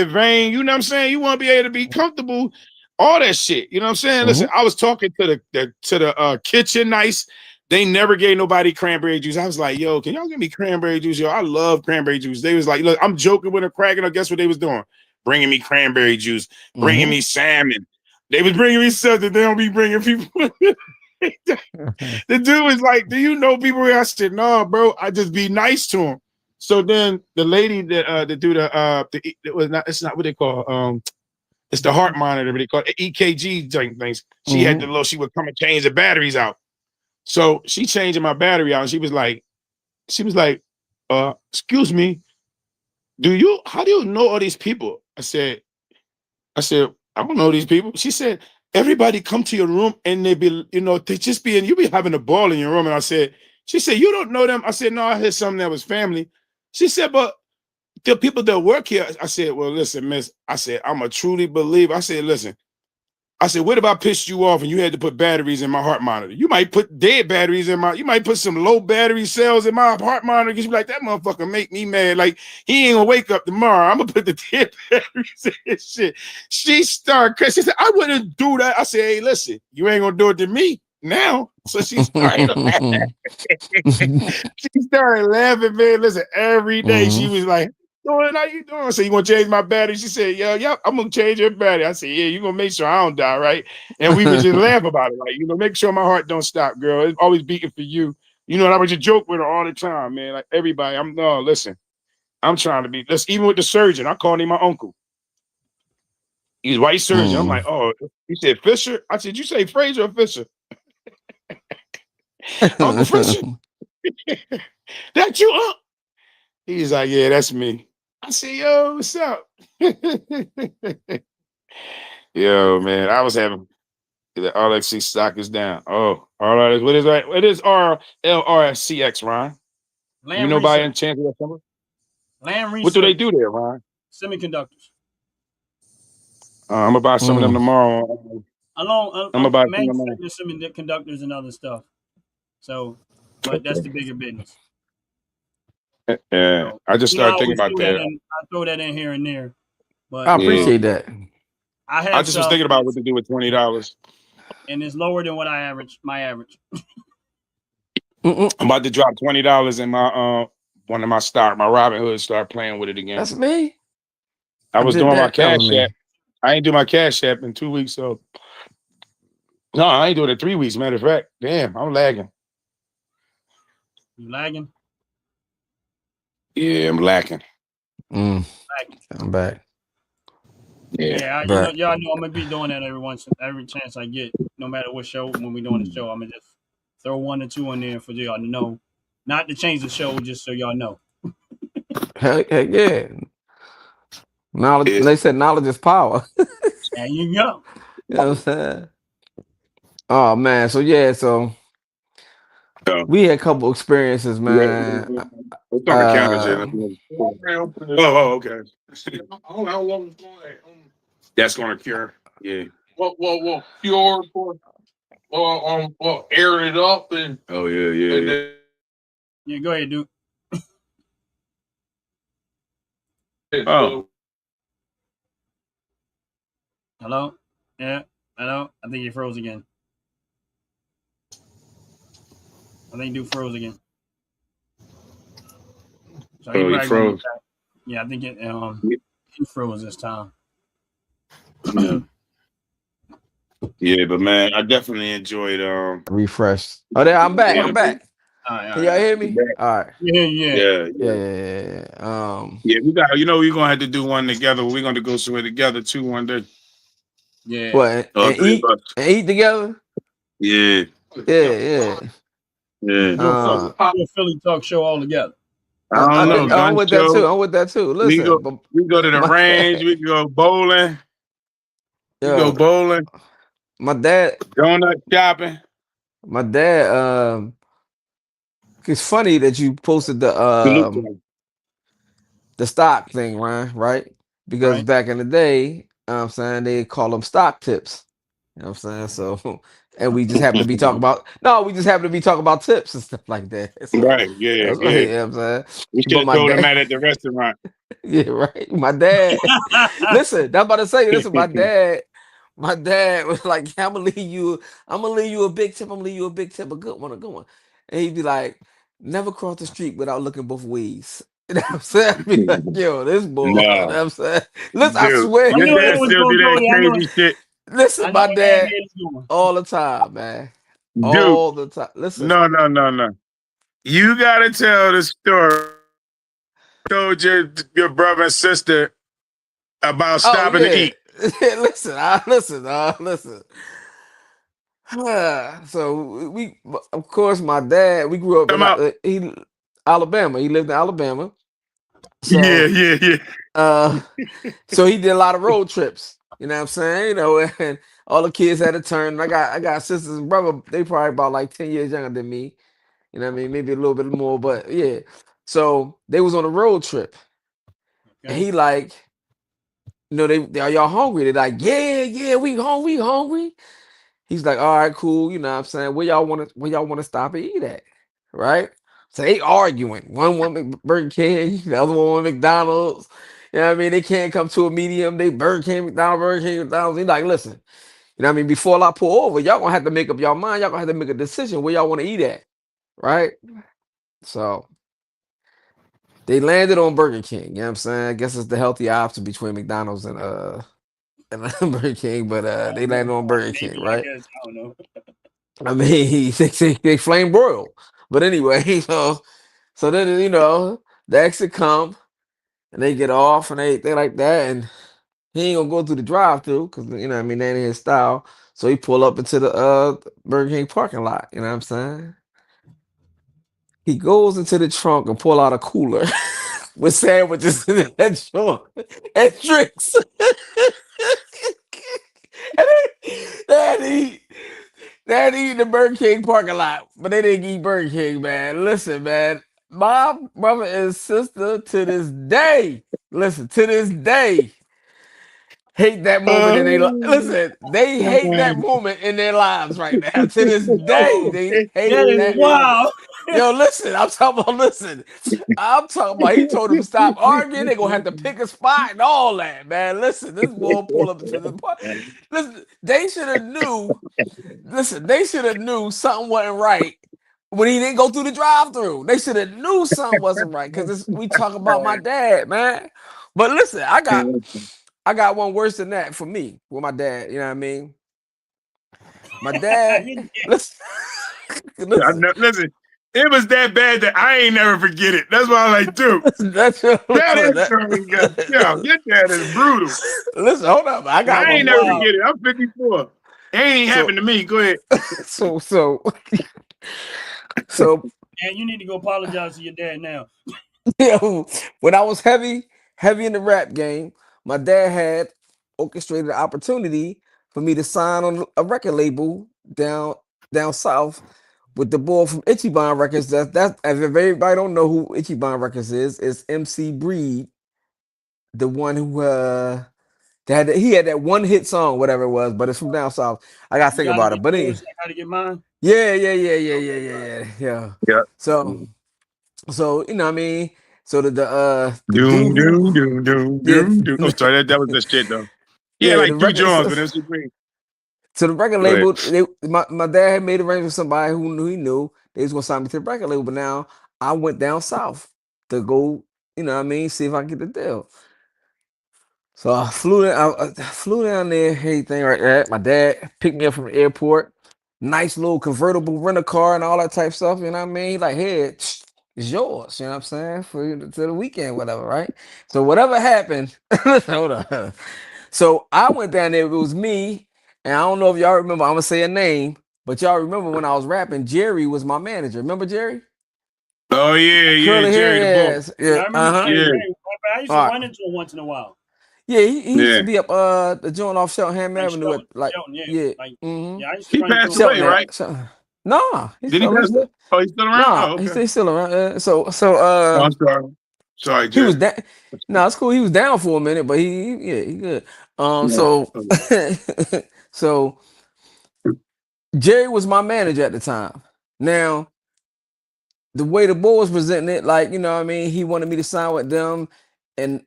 vein. You know what I'm saying? You want to be able to be comfortable, all that shit. You know what I'm saying? Listen, I was talking to the kitchen nice. They never gave nobody cranberry juice. I was like, yo, can y'all give me cranberry juice? Yo, I love cranberry juice. They was like, look, I'm joking with a cracking. Guess what they was doing? Bringing me cranberry juice, bringing me salmon. They was bringing me stuff that they don't be bringing people. The dude was like, "Do you know people?" I said, "No, bro. I just be nice to him." So then the lady that do it's not what they call it's the heart monitor, but they call it EKG things. She had she would come and change the batteries out. So she changing my battery out, and she was like, "Excuse me, how do you know all these people?" I said, "I don't know these people." She said, "Everybody come to your room and they be, they just be you be having a ball in your room." And she said, "You don't know them?" I said, "No, I heard something that was family." She said, "But the people that work here." I said, "Well, listen, miss," I said, "I'm a truly believer." I said, "Listen," I said, "What if I pissed you off and you had to put batteries in my heart monitor? You might put dead batteries you might put some low battery cells in my heart monitor because you be like, that motherfucker make me mad. Like, he ain't gonna wake up tomorrow. I'm gonna put the dead batteries in his shit." She started crying. She said, "I wouldn't do that." I said, "Hey, listen, you ain't gonna do it to me now." So she started laughing. She started laughing, man. Listen, every day she was like, "How you doing?" I said, "You want to change my battery?" She said, "Yeah, I'm gonna change your battery." I said, "Yeah, you gonna make sure I don't die, right?" And we would just laugh about it, like, make sure my heart don't stop, girl. It's always beating for you. And I would just joke with her all the time, man. Like, everybody, listen, I'm trying to be. Even with the surgeon, I called him my uncle. He's white surgeon. I'm like, "Oh," he said, "Fisher." I said, "You say Fraser or Fisher?" "Uncle Fisher." "That you, Uncle?" He's like, "Yeah, that's me." I said, "Yo, what's up?" Yo, man, I was having the RLXC stock is down. Oh, RLX, what is that? What is RLRCX, Ron? You know by any chance of that number? Land research. What do they do there, Ron? Semiconductors. I'm gonna buy some of them tomorrow. I'm gonna buy some tomorrow. Semiconductors and other stuff. So, but that's the bigger business. Yeah, I just started thinking about that. I throw that in here and there. But I appreciate that. I just was thinking about what to do with $20. And it's lower than what my average. I'm about to drop $20 in my one of my stock, my Robinhood, start playing with it again. That's me. I was doing my Cash App. I ain't do my Cash App in 2 weeks, so no, I ain't doing it 3 weeks. Matter of fact, damn, I'm lagging. You lagging? Yeah, I'm lacking. I'm back. Yeah, y'all know I'm gonna be doing that every chance I get, no matter what show. When we doing the show, I'm gonna just throw 1 or 2 in there for y'all to know, not to change the show, just so y'all know. Heck yeah! Knowledge. They said knowledge is power. There you go. You know what I'm saying? Oh man, so We had a couple experiences, man. It's on the counter, Jay. Okay. That's gonna cure. Yeah. Well, pure air it up and Yeah. Yeah, go ahead, Duke. Oh. Hello? Yeah, hello? I think you froze again. I think Duke froze again. So he probably froze. Yeah, I think he froze this time. Yeah. Yeah, but man, I definitely enjoyed refreshed. Oh, there, I'm back. Yeah. I'm back. All right, Can y'all hear me? All right. Yeah. Yeah. Yeah, we got. You know, we're gonna have to do one together. We're gonna go somewhere together too one day. Yeah. What? And eat together? Yeah. Yeah. Do a Philly talk show all together. I don't know. I'm with that too. I'm with that too. Listen, we go to the range. We go bowling. We go bowling. My dad. Donut shopping. My dad. It's funny that you posted the stock thing, Ryan, right? Because back in the day, I'm saying they call them stock tips. You know what I'm saying? So, and we just happen to be talking about tips and stuff like that. So, right? Yeah. You know what I'm saying? We should have told him that at the restaurant. Yeah, right. My dad. Listen, I'm about to say. Listen, my dad was like, "I'm gonna leave you a big tip. I'm gonna leave you a big tip, a good one. And he'd be like, "Never cross the street without looking both ways." You know what I'm saying? I'd be like, "Yo, this boy." Nah. You know what I'm saying? Listen, I Dude, swear. your dad still do that crazy shit. Listen, my dad all the time, man. Dude, all the time. Listen. No. You gotta tell the story. Told your brother and sister about stopping to eat. Listen. So we, of course, my dad. We grew up in Alabama. He lived in Alabama. So, yeah. So he did a lot of road trips. You know what I'm saying? You know, and all the kids had a turn. I got sisters and brother. They probably about like 10 years younger than me. You know what I mean? Maybe a little bit more, but yeah. So they was on a road trip. Okay. And he like, you know, they are y'all hungry? They're like, yeah, we hungry. He's like, all right, cool. You know what I'm saying? Where y'all want to stop and eat at? Right? So they arguing. One want Burger King, the other one want McDonald's. You know what I mean? They can't come to a medium. They Burger King, McDonald's. He's like, listen, you know what I mean? Before I pull over, y'all gonna have to make up y'all mind. Y'all gonna have to make a decision where y'all want to eat at. Right? So they landed on Burger King. You know what I'm saying? I guess it's the healthy option between McDonald's and Burger King, but they landed on Burger King, right? I don't know. I mean, they flame broiled. But anyway, so then, you know, the exit come and they get off and they like that, and he ain't gonna go through the drive-through because, you know what I mean, that ain't his style. So he pull up into the Burger King parking lot, you know what I'm saying? He goes into the trunk and pull out a cooler with sandwiches in it and drinks. They eat the Burger King parking lot, but they didn't eat Burger King, man. Listen, man, my brother and sister to this day, hate that moment in their they hate that moment in their lives right now. To this day, they hate that. Wow. Yo, listen, I'm talking about he told them to stop arguing. They're gonna have to pick a spot and all that, man. Listen, this boy pull up to the park. Listen, they should have knew something wasn't right when he didn't go through the drive-through. They should have knew something wasn't right because we talk about my dad, man. But listen, I got one worse than that for me with my dad. You know what I mean? My dad. listen. It was that bad that I ain't never forget it. That's why I like, dude. Your dad is brutal. Listen, hold up. I ain't never forget it. I'm 54. It ain't happened to me. Go ahead. So and you need to go apologize to your dad now. When I was heavy in the rap game, my dad had orchestrated an opportunity for me to sign on a record label down south with the boy from Ichiban Records. That if everybody don't know who Ichiban Records is, it's MC Breed, the one who he had that one hit song, whatever it was, but it's from down south. I gotta think about it. But anyway, I gotta get mine. yeah. Yeah. So you know what I mean. So the Doom, dude who, doom, doom, doom, yeah, doom, doom. Oh, sorry, that was the shit though. Yeah, like the two record. Johns, but MC Breed. So the record Go ahead. label, my dad had made arrangements with somebody who he knew they was gonna sign me to the record label. But now I went down south to go, you know what I mean, see if I can get the deal. So I flew down there, everything right there. My dad picked me up from the airport, nice little convertible rental car and all that type of stuff. You know what I mean? Like, hey, it's yours. You know what I'm saying? For to the weekend, whatever, right? So whatever happened, hold on. So I went down there. It was me, and I don't know if y'all remember. I'm gonna say a name, but y'all remember when I was rapping? Jerry was my manager. Remember Jerry? Oh yeah, Curly Jerry the Bull. yes, I yeah, remember Yeah. I used to All right. run into him once in a while. Yeah, he used Yeah. to be up the joint off Shelton Like Avenue at Shelton, like Shelton, yeah. yeah, Like, mhm. yeah, I used to He run into passed him. away, Shelton, right? Nah, he's Did he still pass away? Oh, he's still around? nah, Oh, okay. he's still around. So Oh, I'm sorry. Sorry, he was Jerry. down. No, it's cool. He was down for a minute, but he good. Yeah. So so Jerry was my manager at the time. Now, the way the boy was presenting it, like, you know what I mean, he wanted me to sign with them, and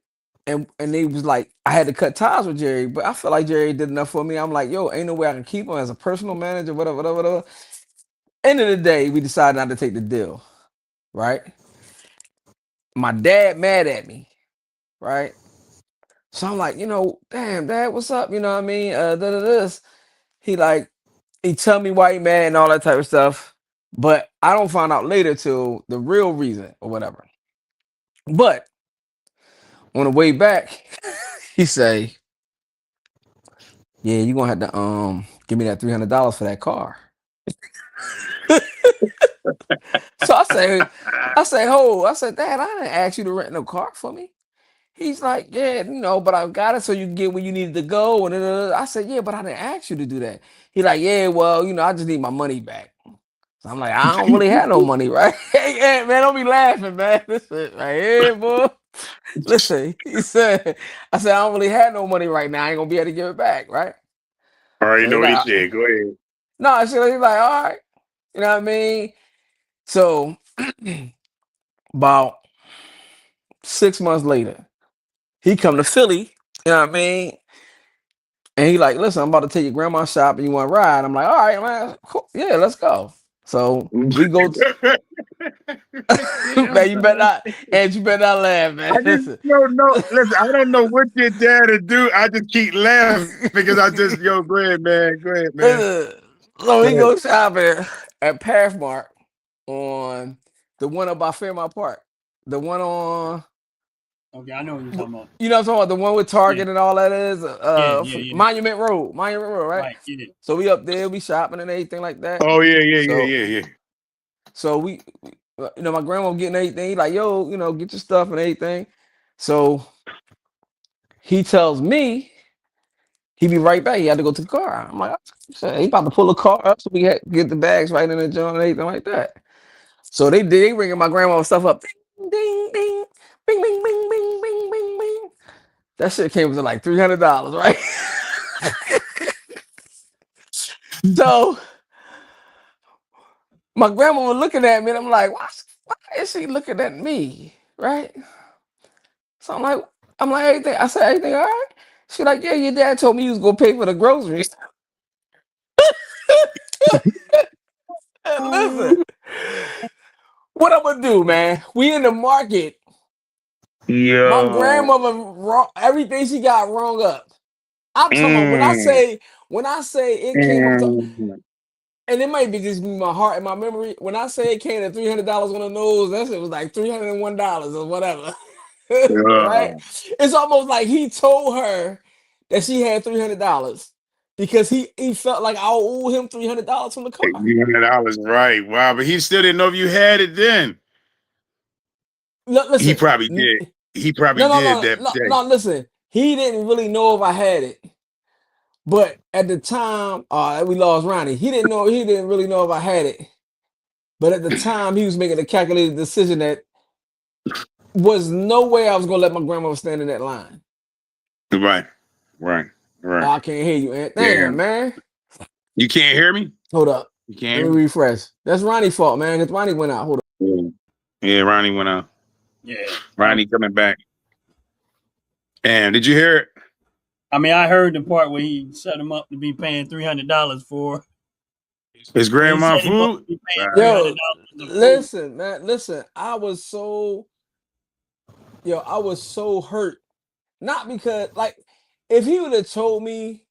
they was like, I had to cut ties with Jerry, but I felt like Jerry did enough for me. I'm like, yo, ain't no way I can keep him as a personal manager, whatever. End of the day, we decided not to take the deal, right? My dad mad at me, right? So I'm like, damn, Dad, what's up? You know what I mean? This. He tell me why he mad and all that type of stuff. But I don't find out later till the real reason or whatever. But on the way back, he say, yeah, you're gonna have to give me that $300 for that car. So I said, Dad, I didn't ask you to rent no car for me. He's like, yeah, but I got it so you can get where you needed to go. And I said, yeah, but I didn't ask you to do that. He like, yeah, well, I just need my money back. So I'm like, I don't really have no money, right? Hey, man, don't be laughing, man. Listen, right here, boy. Listen, I said, I don't really have no money right now. I ain't gonna be able to give it back, right? All right, you So know what he said. Go ahead. No, he's like, all right. You know what I mean? So about 6 months later, he come to Philly, you know what I mean? And he like, listen, I'm about to take your grandma's shop and you want to ride. I'm like, all right, man, cool. Yeah, let's go. So we go man, you better not laugh, man. I just listen, I don't know what your dad to do. I just keep laughing because I just go ahead, man. Go ahead, man. So we go shopping at Pathmark on the one up by Fairmount Park. The one on Okay, I know what you're talking about. You know what I'm talking about? The one with Target and all that is Yeah. Monument Road, right? Right, get it. So we up there, we shopping and everything like that. Oh yeah. So we my grandma getting everything. He like, yo, get your stuff and everything. So he tells me he be right back. He had to go to the car. I'm like, he about to pull the car up so we had get the bags right in the joint and everything like that. So they ringing my grandma's stuff up. Ding, ding, ding, bing, bing, bing, bing, bing, bing, bing. That shit came to like $300, right? So my grandma was looking at me and I'm like, why is she looking at me? Right? So I'm like, everything. I said, everything all right? She like, yeah, your dad told me you was gonna pay for the groceries. Listen, what I'm gonna do, man? We in the market. Yeah. My grandmother wrong everything she got wrong up. I'm talking about when I say it came up to, and it might be just my heart and my memory. When I say it came to $300 on the nose, that shit was like $301 or whatever. Right? It's almost like he told her that she had $300 because he felt like I owe him $300 from the car. $300, right? Wow, but he still didn't know if you had it then. Listen, he probably did. He probably did that day. No, listen. He didn't really know if I had it. But at the time, we lost Ronnie. He didn't really know if I had it. But at the time, he was making a calculated decision that was no way I was gonna let my grandmother stand in that line. Right. Oh, I can't hear you, man. Yeah. Damn, man. You can't hear me? Hold up. You Let can't me hear me? refresh. That's Ronnie's fault, man. Because Ronnie went out. Hold up. Yeah, Ronnie went out. Yeah. Ronnie coming back. And did you hear it? I mean, I heard the part where he set him up to be paying $300 for His grandma food? Yo, listen, man. Listen, I was so hurt. Not because, like, if he would have told me,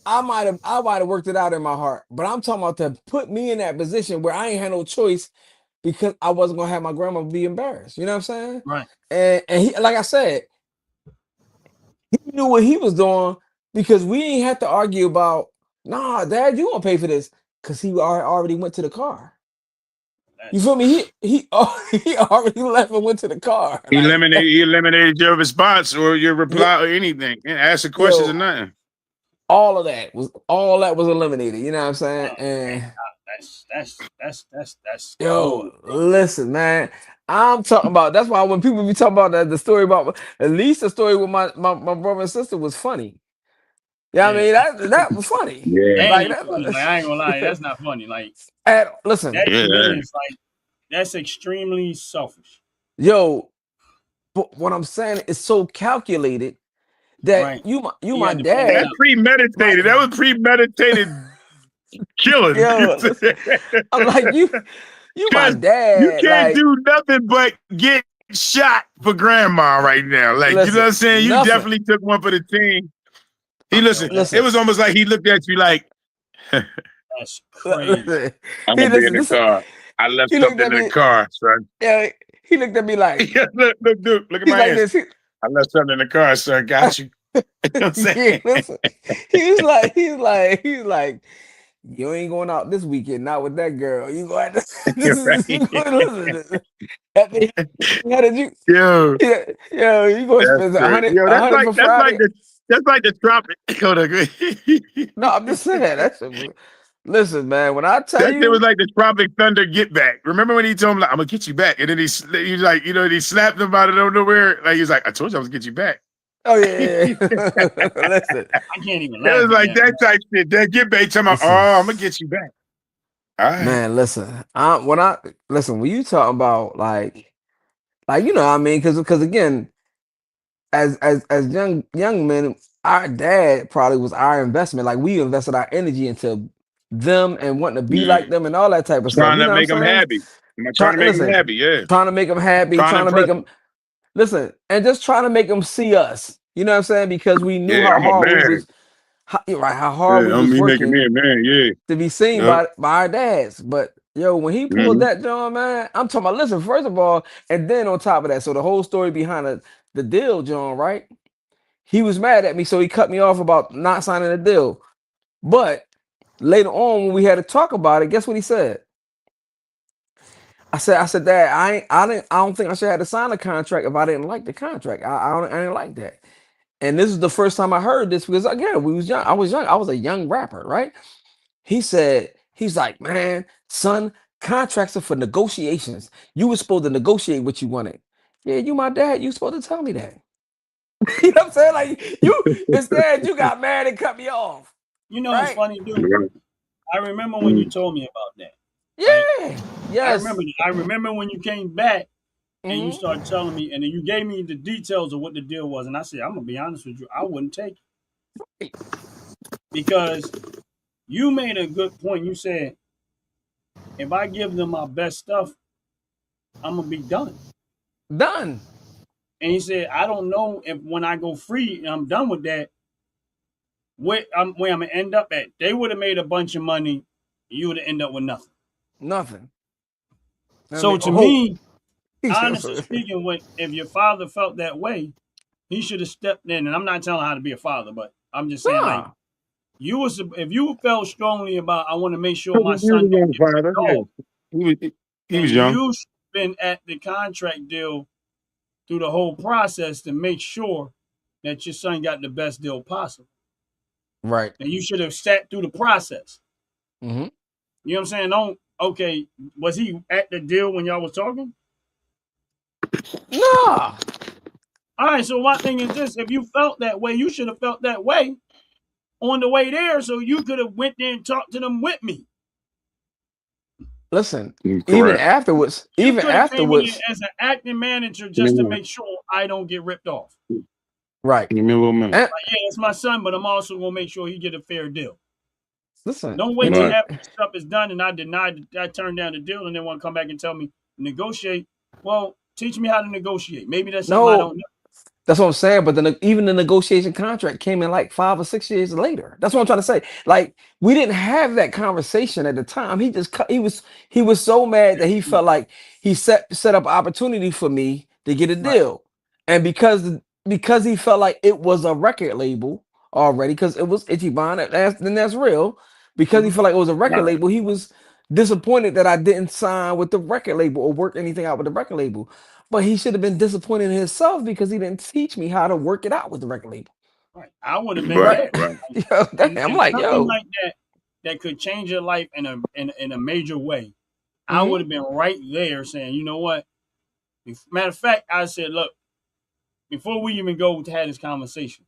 I might have worked it out in my heart. But I'm talking about to put me in that position where I ain't had no choice because I wasn't gonna have my grandma be embarrassed. You know what I'm saying? Right. And he, like I said, he knew what he was doing because we ain't had to argue about, nah, Dad, you gonna pay for this, because he already went to the car. You feel me? He already left and went to the car. He eliminated your response or your reply or anything. And ask the questions or nothing. All that was eliminated. You know what I'm saying? And that's yo, listen, man. I'm talking about, that's why when people be talking about the story about, at least the story with my brother and sister was funny. Yeah, I mean that was funny. Yeah, like, funny. Like, I ain't gonna lie, that's not funny. Like, listen, that to me is like, that's extremely selfish. Yo, but what I'm saying is so calculated that you my dad. That's premeditated. That was premeditated killing. Yo, I'm like, you my dad. You can't like, do nothing but get shot for grandma right now. Like, listen, you know what I'm saying? You nothing. definitely took one for the team. Listen, it was almost like he looked at you like, that's crazy. I'm gonna be in the car. I left something in the car, son. Yeah, he looked at me like, look, dude, look at my hands. I left something in the car, son. Got you. You know what I'm saying? Yeah, listen. He's like, you ain't going out this weekend, not with that girl. You going to listen. How did you? Yo, you going to spend 100? Yo, that's for Friday. That's like the tropic. No, I'm just saying that's. Listen, man. When I tell you, it was like the Tropic Thunder get back. Remember when he told him, like, "I'm gonna get you back," and then he's like, he slapped him out of nowhere. Like he's like, "I told you I was gonna get you back." Oh yeah. Listen, I can't even. It was like that type shit. That get back. Talking about, I'm gonna get you back. All right. Man, listen. When you talking about like you know what I mean, because again, as young men, our dad probably was our investment. Like, we invested our energy into them and wanting to be like them and all that type of stuff. Trying to make them happy. Trying to make them happy. Yeah. Trying to make them happy. Trying to make them listen, and just trying to make them see us. You know what I'm saying? Because we knew how hard we was. How hard we was working to be seen by our dads. But yo, when he pulled that John, man, I'm talking about, listen, first of all, and then on top of that, so the whole story behind the deal, John, right? He was mad at me, so he cut me off about not signing the deal. But later on, when we had to talk about it, guess what he said? I said, Dad, I don't think I should have to sign a contract if I didn't like the contract. I didn't like that. And this is the first time I heard this, because again, we was young. I was young. I was a young rapper, right? He's like, man, son, contracts are for negotiations. You were supposed to negotiate what you wanted. Yeah, you my dad. You supposed to tell me that. You know what I'm saying? Like, instead you got mad and cut me off. You know what's funny, dude? I remember when you told me about that. Yeah. Yes. I remember when you came back and you started telling me, and then you gave me the details of what the deal was, and I said, I'm gonna be honest with you, I wouldn't take it. Because you made a good point. You said, if I give them my best stuff, I'm gonna be done. Done. And he said, I don't know if when I go free and I'm done with that, where I'm gonna end up at. They would have made a bunch of money, you would have ended up with nothing. Nothing. So to me, honestly speaking, if your father felt that way, he should have stepped in. And I'm not telling how to be a father, but I'm just saying, like, if you felt strongly about, I want to make sure my son don't get father. He was young. You should have been at the contract deal through the whole process to make sure that your son got the best deal possible. Right. And you should have sat through the process. Mm-hmm. You know what I'm saying? Okay, was he at the deal when y'all was talking? Nah. All right, so my thing is this: if you felt that way, you should have felt that way on the way there, so you could have went there and talked to them with me. Listen, Correct. even afterwards, You could have came in here as an acting manager just to make sure I don't get ripped off. right. Give me a little minute. Like, yeah, it's my son, but I'm also gonna make sure he get a fair deal. Listen, Don't wait and till then- after the stuff is done and I denied, I turned down the deal, and then want to come back and tell me negotiate. Well, teach me how to negotiate. Maybe that's something I don't know. That's what I'm saying. But then even the negotiation contract came in like 5 or 6 years later. That's what I'm trying to say. Like, we didn't have that conversation at the time. He just he was so mad that he felt like he set up opportunity for me to get a deal, and because he felt like it was a record label already, because it was Ichiban, that's real. Because he felt like it was a record label, he was disappointed that I didn't sign with the record label or work anything out with the record label. But he should have been disappointed in himself because he didn't teach me how to work it out with the record label. Right. I would have been Right, there. right. Yo, damn, I'm like, something yo, like that could change your life in a major way. I would have been right there saying, you know what? Matter of fact, I said, look, before we even go to have this conversation,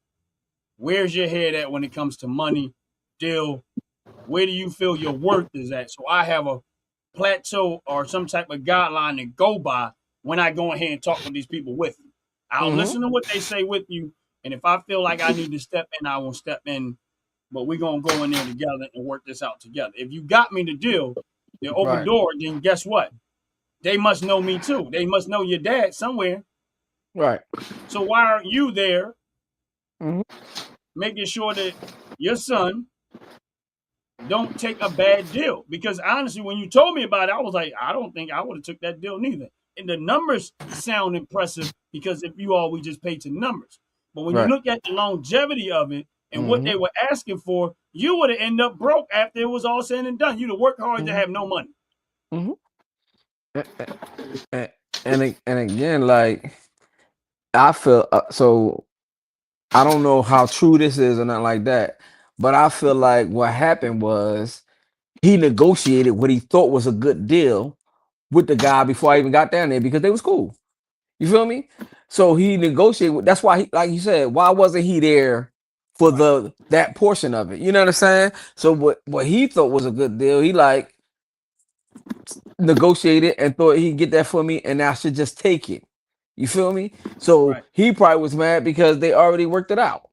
where's your head at when it comes to money, deal? Where do you feel your worth is at? So I have a plateau or some type of guideline to go by when I go ahead and talk with these people with you. I'll listen to what they say with you. And if I feel like I need to step in, I will step in. But we're going to go in there together and work this out together. If you got me the deal, the open door, then guess what? They must know me too. They must know your dad somewhere. right. So why aren't you there making sure that your son don't take a bad deal? Because honestly, when you told me about it, I was like, I don't think I would have took that deal neither. And the numbers sound impressive because if you all, we just pay to numbers. But when you look at the longevity of it and what they were asking for, you would have ended up broke after it was all said and done. You'd have worked hard to have no money. And again, like, I feel so. I don't know how true this is or nothing like that, but I feel like what happened was he negotiated what he thought was a good deal with the guy before I even got down there because they was cool. You feel me? So he negotiated. That's why, like you said, why wasn't he there for that portion of it? You know what I'm saying? So what he thought was a good deal, he like negotiated and thought he'd get that for me, and I should just take it. You feel me? So he probably was mad because they already worked it out.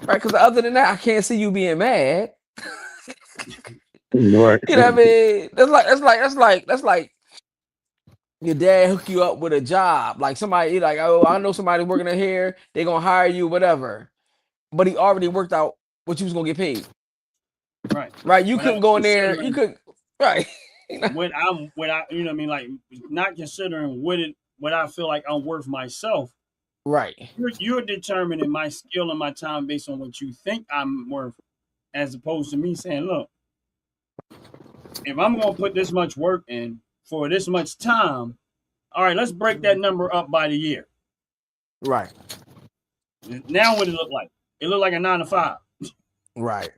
Right? Because other than that, I can't see you being mad. Right. You know what I mean? That's like your dad hook you up with a job. Like somebody like, oh, I know somebody working in here, they're gonna hire you, whatever. But he already worked out what you was gonna get paid. Right. You couldn't go in there, you could right. When I you know what I mean, like not considering what I feel like I'm worth myself. Right. You're determining my skill and my time based on what you think I'm worth, as opposed to me saying, look, if I'm gonna put this much work in for this much time, all right, let's break that number up by the year. Right. Now what it look like? It looked like a 9 to 5. Right.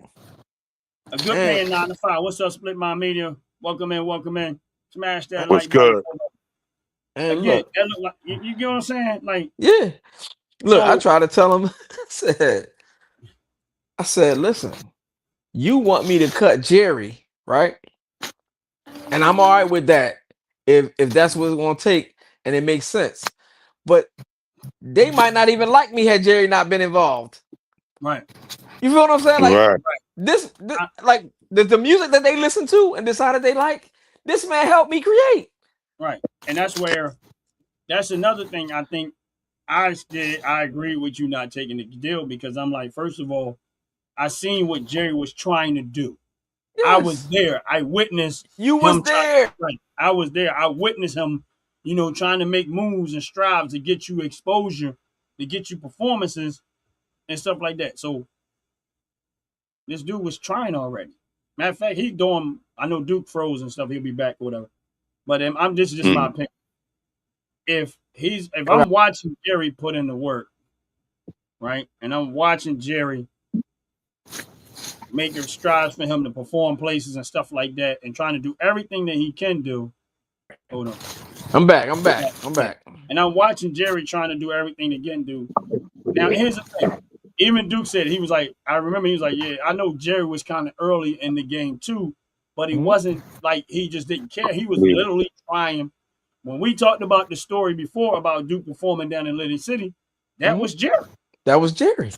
A good paying 9 to 5. What's up, Split My Media? Welcome in. Smash that What's like good? And again, that look like, you get what I'm saying? Like, yeah. Look, so, I tried to tell him, I said, listen, you want me to cut Jerry, right? And I'm all right with that if that's what it's gonna take and it makes sense. But they might not even like me had Jerry not been involved. Right. You feel what I'm saying? Like Right. this like the music that they listen to and decided they like, this man helped me create. Right. And that's another thing I think I agree with you not taking the deal, because I'm like, first of all, I seen what Jerry was trying to do. Yes. I was there. I witnessed. You was there. Right. I was there. I witnessed him, trying to make moves and strives to get you exposure, to get you performances and stuff like that. So this dude was trying already. Matter of fact, he's doing, I know Duke froze and stuff. He'll be back or whatever. But this is just my opinion. If I'm watching Jerry put in the work, right, and I'm watching Jerry making strides for him to perform places and stuff like that, and trying to do everything that he can do. Hold on. I'm back. And I'm watching Jerry trying to do everything he can do. Now, here's the thing. Even Duke said, he was like, I remember he was like, yeah, I know Jerry was kind of early in the game too, but he wasn't like, he just didn't care. He was literally trying. When we talked about the story before about Duke performing down in Liberty City, that was Jerry. That was Jerry.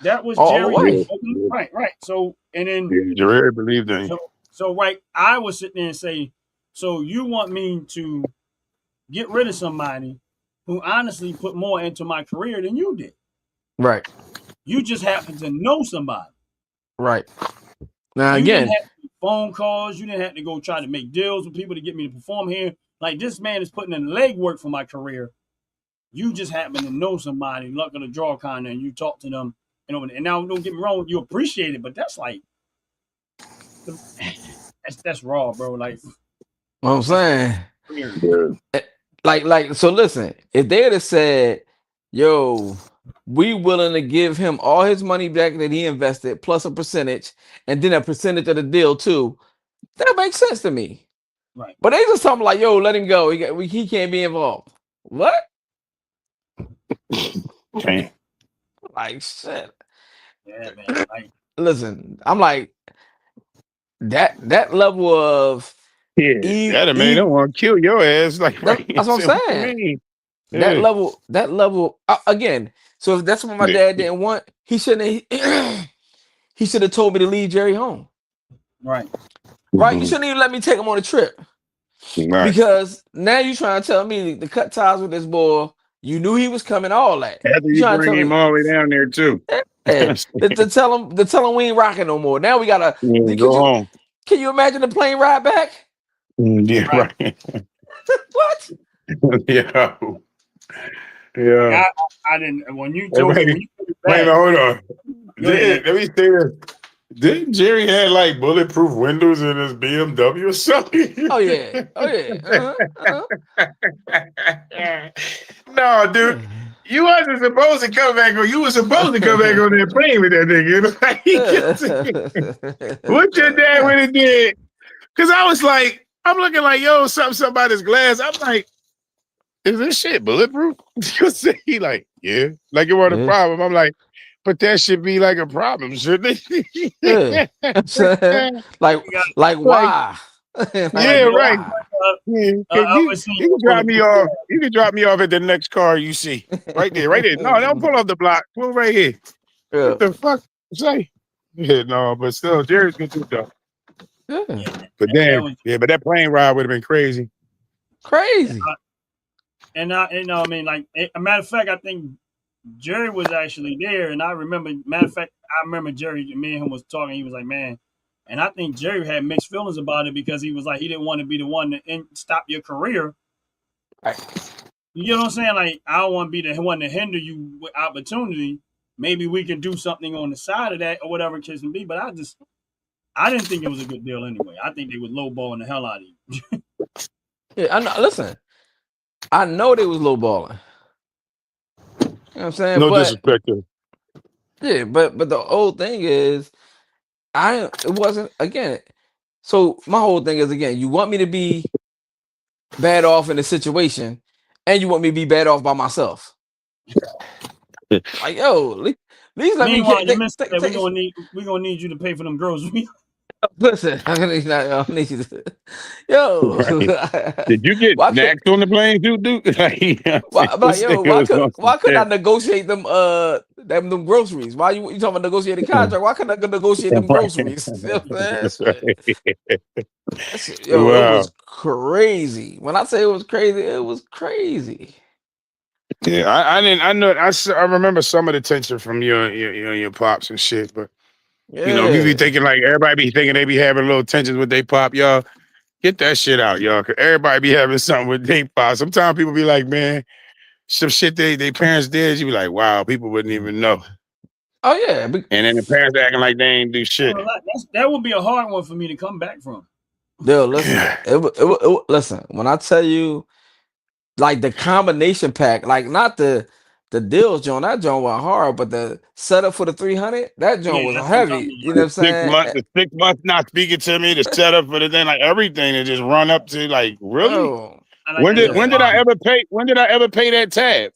That was All the Jerry. way. Right. So, and then Jerry believed in him. So right, I was sitting there and say, so you want me to get rid of somebody who honestly put more into my career than you did? Right. You just happen to know somebody. Right. Now, you again, didn't have to do phone calls. You didn't have to go try to make deals with people to get me to perform here. Like, this man is putting in legwork for my career. You just happen to know somebody, luck of the draw kind of, and you talk to them. And now, don't get me wrong, you appreciate it, but that's like, that's raw, bro. Like, what I'm saying, weird. like, so listen, if they had said, yo, we willing to give him all his money back that he invested plus a percentage, and then a percentage of the deal too, that makes sense to me. Right. But they just talking like, yo, let him go. He can't be involved. What? Okay. Like, shit. Yeah, man. Like, listen, I'm like, that level of that man don't want to kill your ass. Like, that's what I'm saying. That level again. So if that's what my dad didn't want, he shouldn't have, he should have told me to leave Jerry home. Right. Right. You shouldn't even let me take him on a trip. Right. Because now you trying to tell me to cut ties with this boy. You knew he was coming, all that. After you bring him all the way down there too. to tell him we ain't rocking no more. Now we gotta go home. Can you imagine the plane ride back? Yeah, right. What? Yeah. Yeah. I didn't. When you told me, wait, hold on. Let me say this. Didn't Jerry had like bulletproof windows in his BMW or something? Oh yeah. No, dude. You wasn't supposed to come back on. You were supposed to come back on that plane with that nigga. What your dad would have did? Because I was like, I'm looking like, yo, something about his glass. I'm like, is this shit bulletproof? He like, yeah. Like it wasn't a problem. I'm like, but that should be like a problem, shouldn't it? like why? Yeah, right. You can drop me off. You can drop me off at the next car you see. Right there. No, don't pull off the block. Pull right here. Yeah. What the fuck? Say? Yeah, no, but still, Jerry's good too, though. Yeah. But damn, but that plane ride would have been crazy. Crazy. I mean, like, a matter of fact, I think Jerry was actually there, and I remember. Matter of fact, I remember Jerry. Me and him was talking. He was like, "Man," and I think Jerry had mixed feelings about it because he was like, he didn't want to be the one to stop your career. Right. You know what I'm saying? Like, I don't want to be the one to hinder you with opportunity. Maybe we can do something on the side of that or whatever it can be. But I didn't think it was a good deal anyway. I think they was lowballing the hell out of you. Yeah, I know. Listen, I know they was lowballing. You know what I'm saying? No disrespect. Yeah, but the whole thing is, it wasn't again. So my whole thing is again, you want me to be bad off in a situation, and you want me to be bad off by myself. Like, yo, at least let me we're gonna need you to pay for them groceries. Listen, I need you to. Yo, right. Did you get snacks on the plane too, Duke? Why couldn't I negotiate them groceries? Why you talking about negotiating contract? Why couldn't I negotiate them groceries? Right. Yo, wow. It was crazy. When I say it was crazy, it was crazy. Yeah, I remember some of the tension from your pops and shit, but. Yeah. You know, you be thinking like everybody be thinking they be having a little tensions with their pop, y'all. Get that shit out, y'all. Cause everybody be having something with their pop. Sometimes people be like, man, some shit they parents did. You be like, wow, people wouldn't even know. Oh yeah, and then the parents acting like they ain't do shit. That would be a hard one for me to come back from. Yo, listen. Listen, when I tell you, like the combination pack, like not the the deals, John, that John went hard, but the setup for the 300, that John Yeah, was that's what I'm talking heavy. You know what I'm saying? The 6 months not speaking to me, the setup for the thing, like everything, to just run up to like really. Oh, I like When that did I deposit. ever pay? When did I ever pay that tab?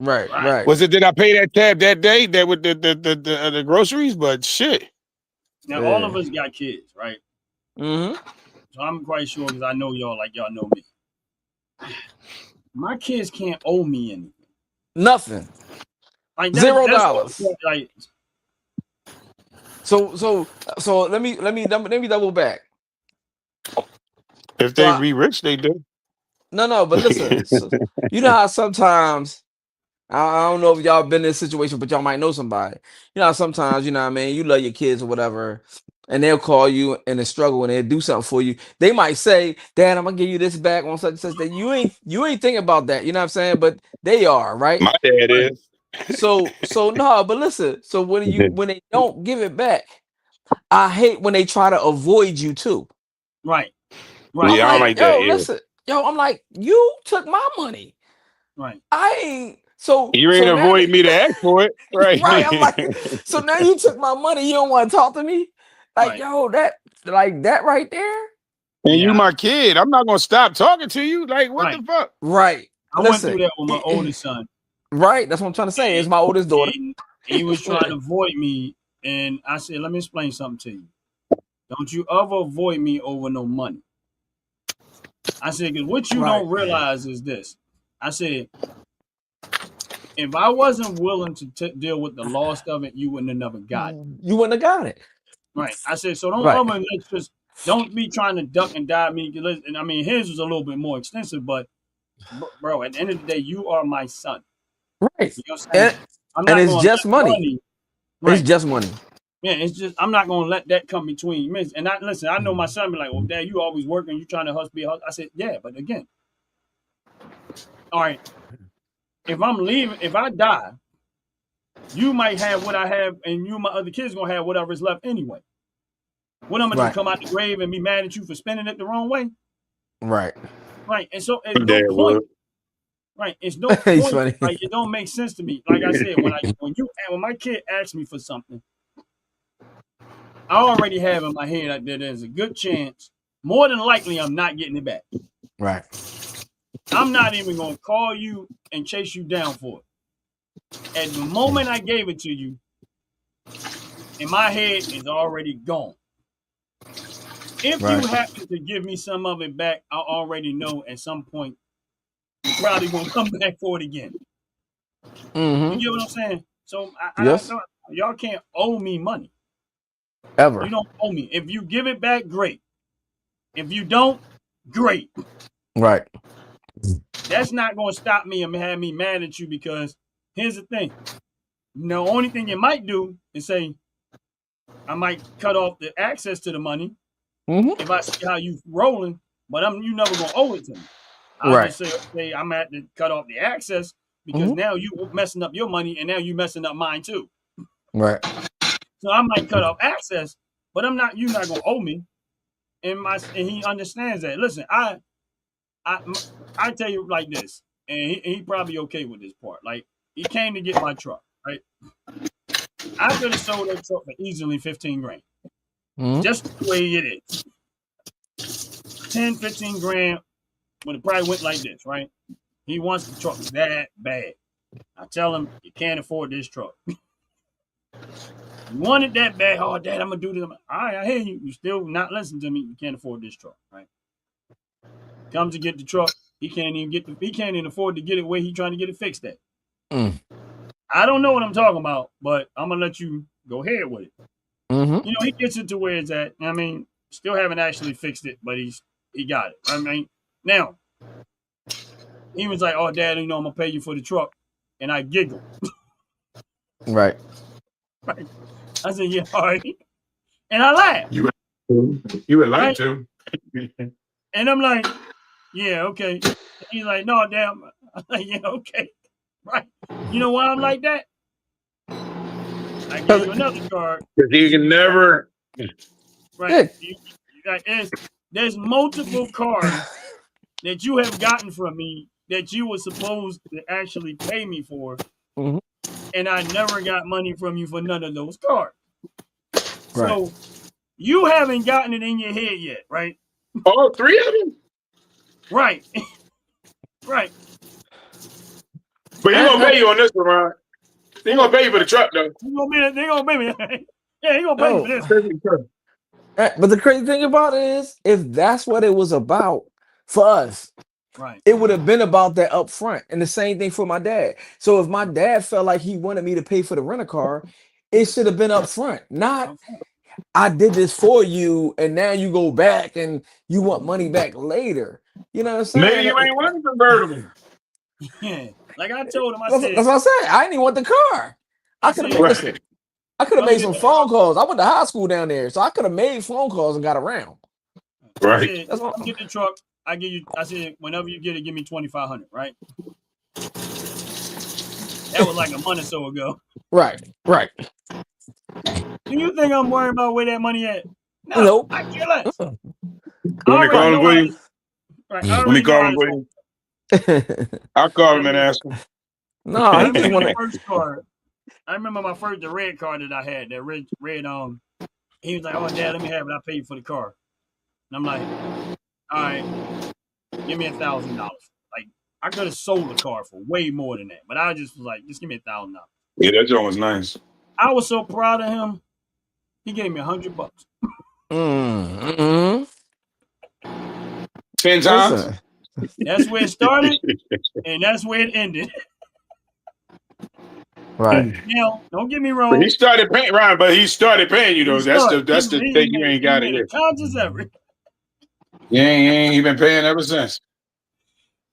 right, Right. right. Was it did I pay that tab that day that with the groceries? But shit. Now all of Yeah. us got kids, right? Mm-hmm. So I'm quite sure because I know y'all like y'all know me. My kids can't owe me anything. Nothing. Like $0. Like So let me double back. If So they be rich, they do. no, but listen, so, you know how sometimes I don't know if y'all been in this situation, but y'all might know somebody. You know how sometimes, you know what I mean, you love your kids or whatever, and they'll call you in a struggle and they'll do something for you. They might say, Dad, I'm gonna give you this back on such and such that you ain't thinking about that, you know what I'm saying? But they are, right? My dad is. So no, but listen, so when they don't give it back, I hate when they try to avoid you too. right. Yeah, I'm I don't like, like yo, that. Yeah. listen, I'm like, you took my money. Right. I ain't so You ain't now avoid me to ask for it, right? right. I'm like, so now you took my money. You don't want to talk to me? Like, Right. yo, that right there. And you Yeah. my kid. I'm not gonna stop talking to you. Like, what Right. the fuck? Right. I went through that with my oldest son. Right. That's what I'm trying to say. It's my oldest daughter. And he was trying to avoid me. And I said, let me explain something to you. Don't you ever avoid me over no money. I said, because what you Right. don't realize is this. I said, if I wasn't willing to deal with the loss of it, you wouldn't have never got it. You wouldn't have got it. Right. I said, so don't Right. ever just don't be trying to duck and dive me. And I mean, his was a little bit more extensive, but bro, at the end of the day, you are my son. Right. You know what I'm saying? And it's just money. Right. It's just money. Yeah, it's just I'm not gonna let that come between me. And listen, I know my son be like, well, Dad, you always working, you trying to be a husband. I said, yeah, but again, all right, if I'm leaving, if I die, you might have what I have, and you my other kids gonna have whatever's left anyway. What I'm gonna do, come out the grave and be mad at you for spending it the wrong way? Right. Right. And so it's no point. Right. It's no point. Like it don't make sense to me. Like I said, when my kid asks me for something, I already have in my head that there's a good chance, more than likely, I'm not getting it back. Right. I'm not even gonna call you and chase you down for it. At the moment I gave it to you, in my head is already gone. If you happen to give me some of it back, I already know at some point you're probably gonna come back for it again. Mm-hmm. You get what I'm saying? So y'all can't owe me money. Ever. You don't owe me. If you give it back, great. If you don't, great. Right. That's not going to stop me and have me mad at you because here's the thing. The only thing you might do is say, I might cut off the access to the money if I see how you rolling, but you never going to owe it to me. I'll just say I'm at to cut off the access because now you messing up your money and now you messing up mine too. Right. So I might cut off access, but you're not going to owe me. And he understands that. Listen, I tell you like this, and he probably okay with this part. Like he came to get my truck, right? I could have sold that truck for easily 15 grand. Just the way it is. 10, 15 grand, but it probably went like this, right? He wants the truck that bad. I tell him you can't afford this truck. You want it that bad. Oh, Dad, I'm gonna do this. All right, I hear you. You still not listening to me. You can't afford this truck, right? Comes to get the truck. He can't even afford to get it where he trying to get it fixed at. I don't know what I'm talking about, but I'm gonna let you go ahead with it. You know, he gets it to where it's at. I mean, still haven't actually fixed it, but he got it. I mean, now he was like, "Oh, Dad, I'm gonna pay you for the truck," and I giggled. Right. I said, "Yeah, all right," and I laughed. You would like to. And I'm like, "Yeah, okay." And he's like, "No, damn." I'm like, "Yeah, okay." Right. You know why I'm like that? I gave you another card. Because you can never. Right. There's multiple cards that you have gotten from me that you were supposed to actually pay me for, Mhm. and I never got money from you for none of those cards. Right. So you haven't gotten it in your head yet, right? All three of them? Right. Right. But he gonna pay you on this one, Ron. He gonna pay you for the truck, though. They gonna pay me. Yeah, he gonna pay me for this. But the crazy thing about it is, if that's what it was about for us, Right. it would have been about that up front. And the same thing for my dad. So if my dad felt like he wanted me to pay for the rental car, it should have been up front. Not I did this for you, and now you go back and you want money back later. You know what I'm saying? Maybe you ain't want a convertible. Yeah. Like I told him, I That's, said, that's what I said. I didn't even want the car. I could have Right. listen. I could have made some phone calls. I went to high school down there, so I could have made phone calls and got around. I Right. said, That's what- get the truck. I give you. I said, whenever you get it, give me $2,500. Right. That was like a month or so ago. Right. Do you think I'm worried about where that money at? No, Nope. I care less. Uh-uh. Let me call him for you. Right. Let me call him for you. I'll call him and ask him. No, I he just remember want my first card. I remember the red card that I had. That red. He was like, "Oh, Dad, let me have it. I pay you for the car." And I'm like, "All right, give me $1,000." Like I could have sold the car for way more than that, but I just was like, "Just give me $1,000." Yeah, that joint was nice. I was so proud of him. He gave me $100. Mm-hmm. 10 times. Listen. That's where it started, and that's where it ended. Right. Now, don't get me But wrong. he started paying, Ryan. But he started paying you though. That's the thing you ain't got it yet. Conscious effort. You ain't he been paying ever since.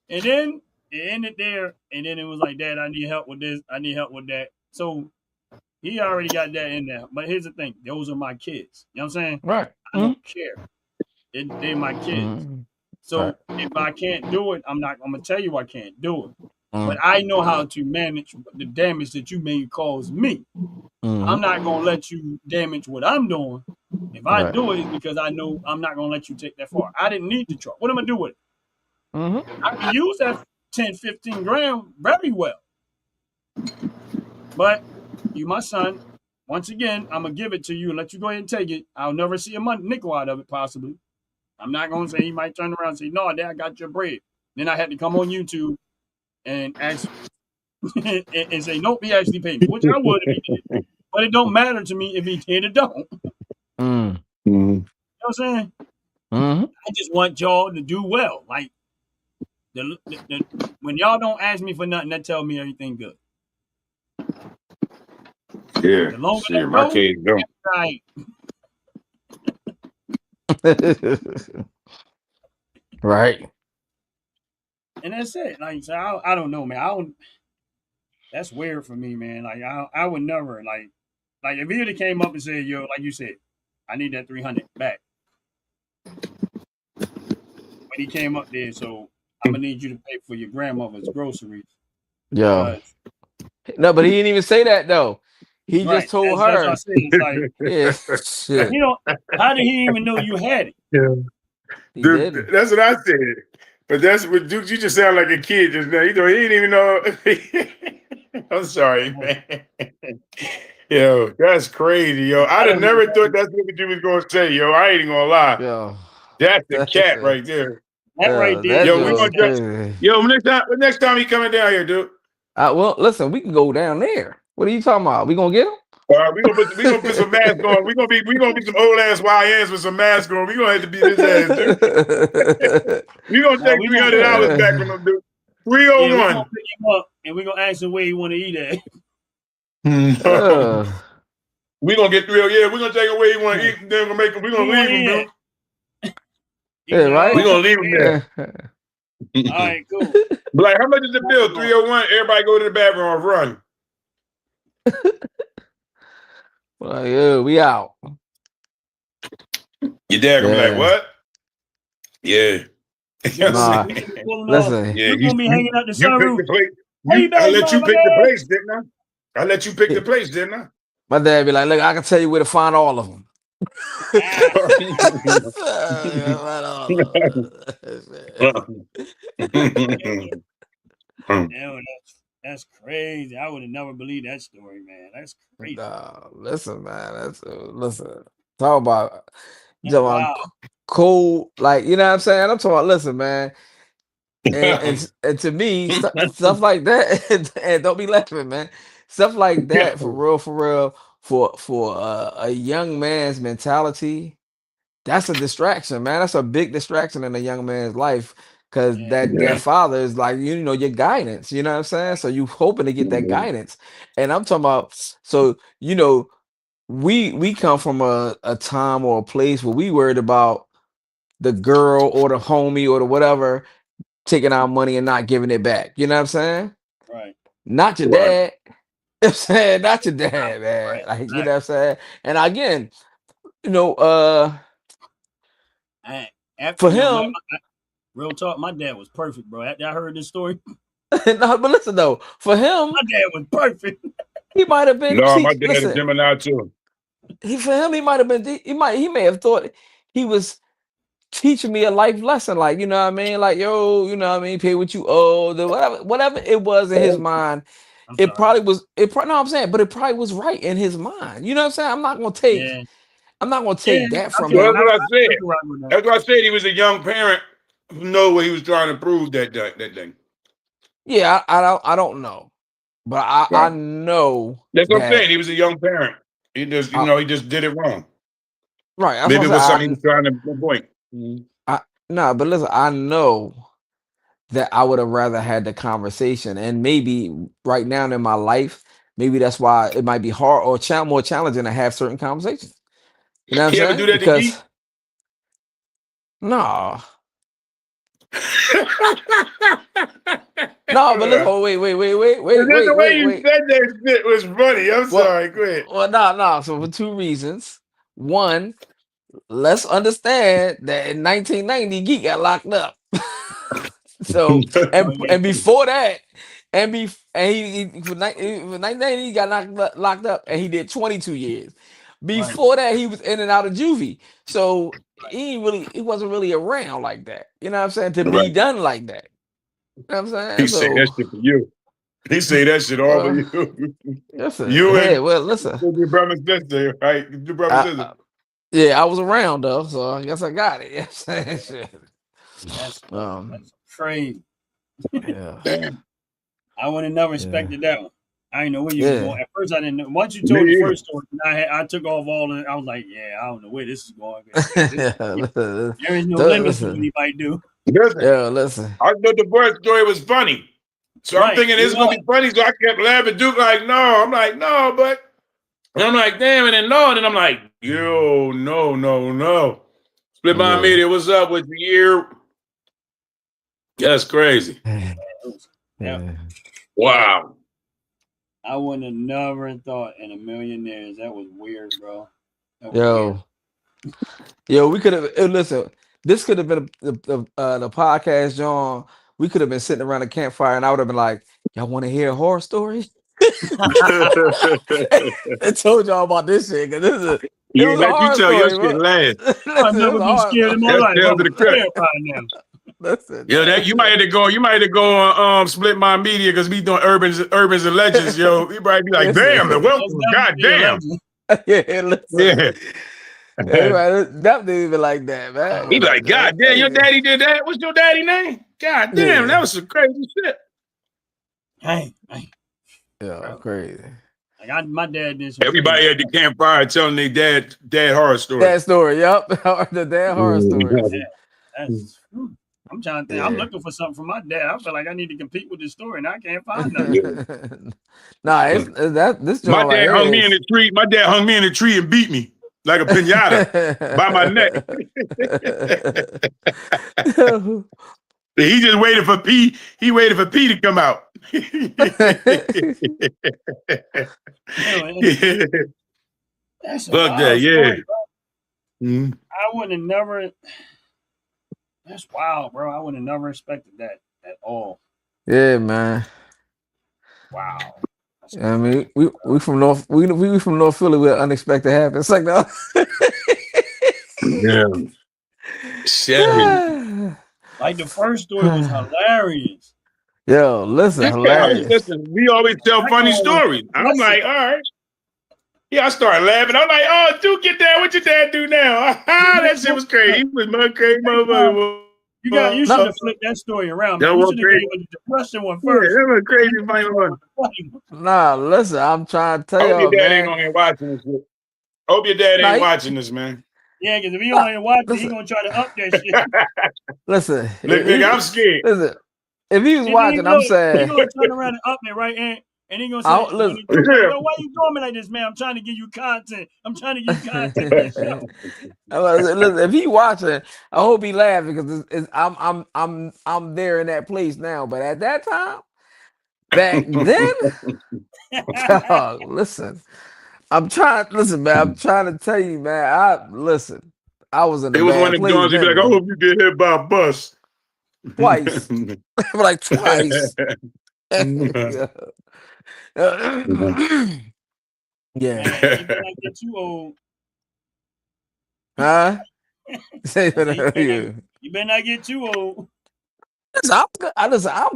And then it ended there, and then it was like, Dad, I need help with this. I need help with that. So he already got that in there. But here's the thing: those are my kids. You know what I'm saying? Right. I don't care. They're my kids. Mhm. So if I can't do it, I'm gonna tell you I can't do it. Mhm. But I know how to manage the damage that you may cause me. Mhm. I'm not gonna let you damage what I'm doing. If I Right. do it, it's because I know I'm not gonna let you take that far. I didn't need the truck. What am I gonna do with it? Mhm. I can use that 10, 15 grand very well. But you, my son, once again, I'm gonna give it to you and let you go ahead and take it. I'll never see a nickel out of it, possibly. I'm not gonna say he might turn around and say, "No, Dad, I got your bread." Then I had to come on YouTube and ask and say, "Nope, he actually paid me," which I would if he did. But it don't matter to me if he did or don't. You know Mm. what I'm saying? Mhm. I just want y'all to do well. Like when y'all don't ask me for nothing, that tells me everything good. Yeah. The longer Shit, that my goes, kids don't. right. Right. And that's it. Like, so I don't know, man. That's weird for me, man. Like, I would never like if he would have came up and said, "Yo," like you said, "I need that 300 back." But he came up there, so I'm gonna need you to pay for your grandmother's groceries. Yeah. because- No, but he didn't even say that though. He Right. just told That's her. what I said. It's like, Yeah. Shit. you know, how did he even know you had it? He Dude, didn't. that's what I said. But that's what Duke. You just sound like a kid just now. He didn't even know. I'm sorry, man. Yo, that's crazy, yo. I'd have never thought that's what you was gonna say, yo. I ain't even gonna lie. Yo. That's the cat right there. That right there. Yo, we was gonna just, crazy. yo, next time he coming down here, dude. Well, listen, we can go down there. What are you talking about? We gonna get him? All right, we gonna put some masks on. We gonna be some old ass YNs with some masks on. We gonna have to beat his ass, dude. We gonna take $300 back from him, dude. Yeah, we're 301. gonna pick him up and we're gonna ask him where he want to eat at. We gonna get 300. Yeah, we're gonna take away he want to eat. And then we're gonna leave him, dude. Yeah, right. We gonna leave him there. All right, cool. But like, how much is the bill? 301. Everybody go to the bathroom or run. Well, yeah, we out. Your dad gonna be Yeah. like, what? Yeah. Nah, listen. Yeah, We're gonna be hanging out the you picked sunroof. the place. Hey, I let you mama, pick the man. place, didn't I? I let you pick the place, didn't I? My dad be like, look, I can tell you where to find all of them. Yo, that's crazy. I would have never believed that story, man. That's crazy. Nah, listen, man. That's listen. Talk about That's talking wild. about cold, like you know what I'm saying. I'm talking about. Listen, man. And to me, stuff like that, and don't be laughing, man. Stuff like that, for real, for a young man's mentality. That's a distraction, man. That's a big distraction in a young man's life because Yeah. that father is like, you know, your guidance. You know what I'm saying? So you hoping to get that guidance. And I'm talking about, so you know, we come from a time or a place where we worried about the girl or the homie or the whatever taking our money and not giving it back. You know what I'm saying? Right. Not your Right. dad. You know what I'm saying? Not your dad, man. Right. Like, you know what I'm saying? And again, you know, After for him, real talk, my dad was perfect, bro. After I heard this story, no, but listen though, for him, my dad was perfect. he might have been No, my dad is listen, Gemini too. for him, he might have been he may have thought he was teaching me a life lesson, like you know what I mean, like yo, you know what I mean, pay what you owe, the whatever it was in his mind. I'm It sorry. probably was. No, I'm saying, but it probably was right in his mind. You know what I'm saying? I'm not gonna take. Yeah. I'm not gonna take that from Well, him. that's what I said. can rock with that. That's what I said. He was a young parent who know what he was trying to prove that thing. Yeah, I don't know, but I Right. know That's what I'm that saying. He was a young parent. He just, he just did it wrong. right. That's Maybe it what was I'm something he saying. was trying to avoid. No, but listen, I know that I would have rather had the conversation, and maybe right now in my life, maybe that's why it might be hard or more challenging to have certain conversations. You know what I'm You ever do saying? that to Because Geek? no, no, but listen, wait, The way you wait. said that shit was funny. I'm Well, sorry. Go ahead. well, no. So for two reasons. One, let's understand that in 1990, Geek got locked up. So and before that, and he for 1990 he got locked up, and he did 22 years. Before that, he was in and out of juvie. So he wasn't really around like that. You know what I'm saying? To be Right. done like that. You know what I'm saying? He say that shit for you. He say that shit all for you. Listen, You hey, and well, listen. your brother sister, right? Your brother sister. Yeah, I was around though, so I guess I got it. You know what I'm saying? That's crazy. Yeah. Damn. I would have never expected that one. I didn't know where you were going. At first, I didn't know. Once you Me told the either. first story, I took off all of it. I was like, yeah, I don't know where this is going. There is no limit to what he might do. Listen, Yeah, listen. I thought the birth story was funny. So I'm Right, thinking this is going to be funny. So I kept laughing. Duke like, no. I'm like, no, but. And I'm like, damn. And then no. And then I'm like, yo, no. Split my media. What's up with the year? That's crazy. Yeah. Wow. I wouldn't have never thought in a million years. That was weird, bro. Yo, we could have listen. This could have been the podcast, John. We could have been sitting around a campfire, and I would have been like, "Y'all want to hear a horror story?" I told y'all about this shit because this is You was a let you horror tell your story, shit bro. last. I've never been scared in my life. I'm terrified now. Listen, Yo, that you might have to go. You might have to go on Split My Media because we doing urbans and legends. Yo, you probably be like, damn, the welcome, goddamn. Yeah, listen. Yeah. That didn't even like that, man. He be like, God damn, your daddy did that. What's your daddy name? God damn, that was some crazy shit. Hey. Yeah, crazy. Like my dad did some. Everybody at the campfire telling their dad horror story. Dad story, yep. The dad horror story. I'm trying to think. I'm looking for something from my dad. I feel like I need to compete with this story, and I can't find nothing. This my dad dad hung me in the tree. My dad hung me in the tree and beat me like a pinata by my neck. He just waited for P. He waited for P to come out. That's fuck that, yeah. Story, I would have never. That's wild, bro. I would have never expected that at all. Yeah, man. Wow. I mean, we from North. We from North Philly where unexpected happens. It's like no. Yeah. Like the first story was hilarious. Yo, listen, Yeah, hilarious. listen, we always tell funny stories. I'm like, all right. Yeah, I started laughing. I'm like, oh, dude, get that. What your dad do now? That shit was crazy. He was my crazy motherfucker. You should have flipped that story around, man. That You was should have crazy. gave the depression one Yeah, first. that was crazy funny one. Nah, listen, I'm trying to I tell hope y'all, your dad ain't man. on here watching this shit. I hope your dad Nah, ain't he- watching this, man. Yeah, because if he only watch it, he listen, gonna try to up that shit. listen, Look, nigga, I'm scared. listen. If he was And watching, then I'm he saying, gonna turn around and up it, right? And he gonna I say, don't, listen. yo, why you doing me like this, man? I'm trying to give you content. I'm trying to give you content for the show. Listen, if he watching, I hope he laughing because I'm there in that place now. But at that time, back then, dog, listen, I'm trying. Listen, man, I'm trying to tell you, man. I was in a It was one bad of them place joints you'd be then, like, I man. hope you get hit by a bus. Twice, like twice. Yeah. Man, you better not get too old. Huh? Say that You better not get too old. Listen, I'm good. I'm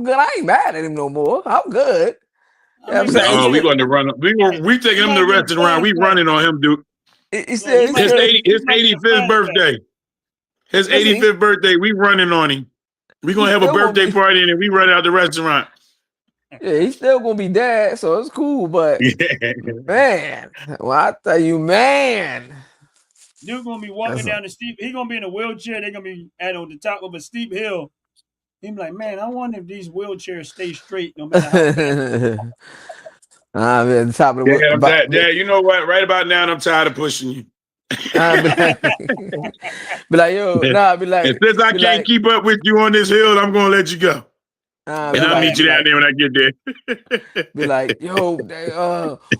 good. I ain't mad at him no more. I'm good. You know what I'm No, saying? we going to run. We taking him to the restaurant. We running on him, dude. His 85th birthday. His 85th birthday. We running on him. We gonna have a birthday party and then we run out the restaurant. Yeah, he's still gonna be dead, so it's cool. But man, well, I tell you, man, dude gonna be walking down the steep. He gonna be in a wheelchair. They're gonna be on the top of a steep hill. He's like, man, I wonder if these wheelchairs stay straight no matter how I'm at the top of the Dad, you know what? Right about now, I'm tired of pushing you. be like, yo, be like, and since I can't keep up with you on this hill, I'm gonna let you go. And I'll meet you down there when I get there. Be like, yo,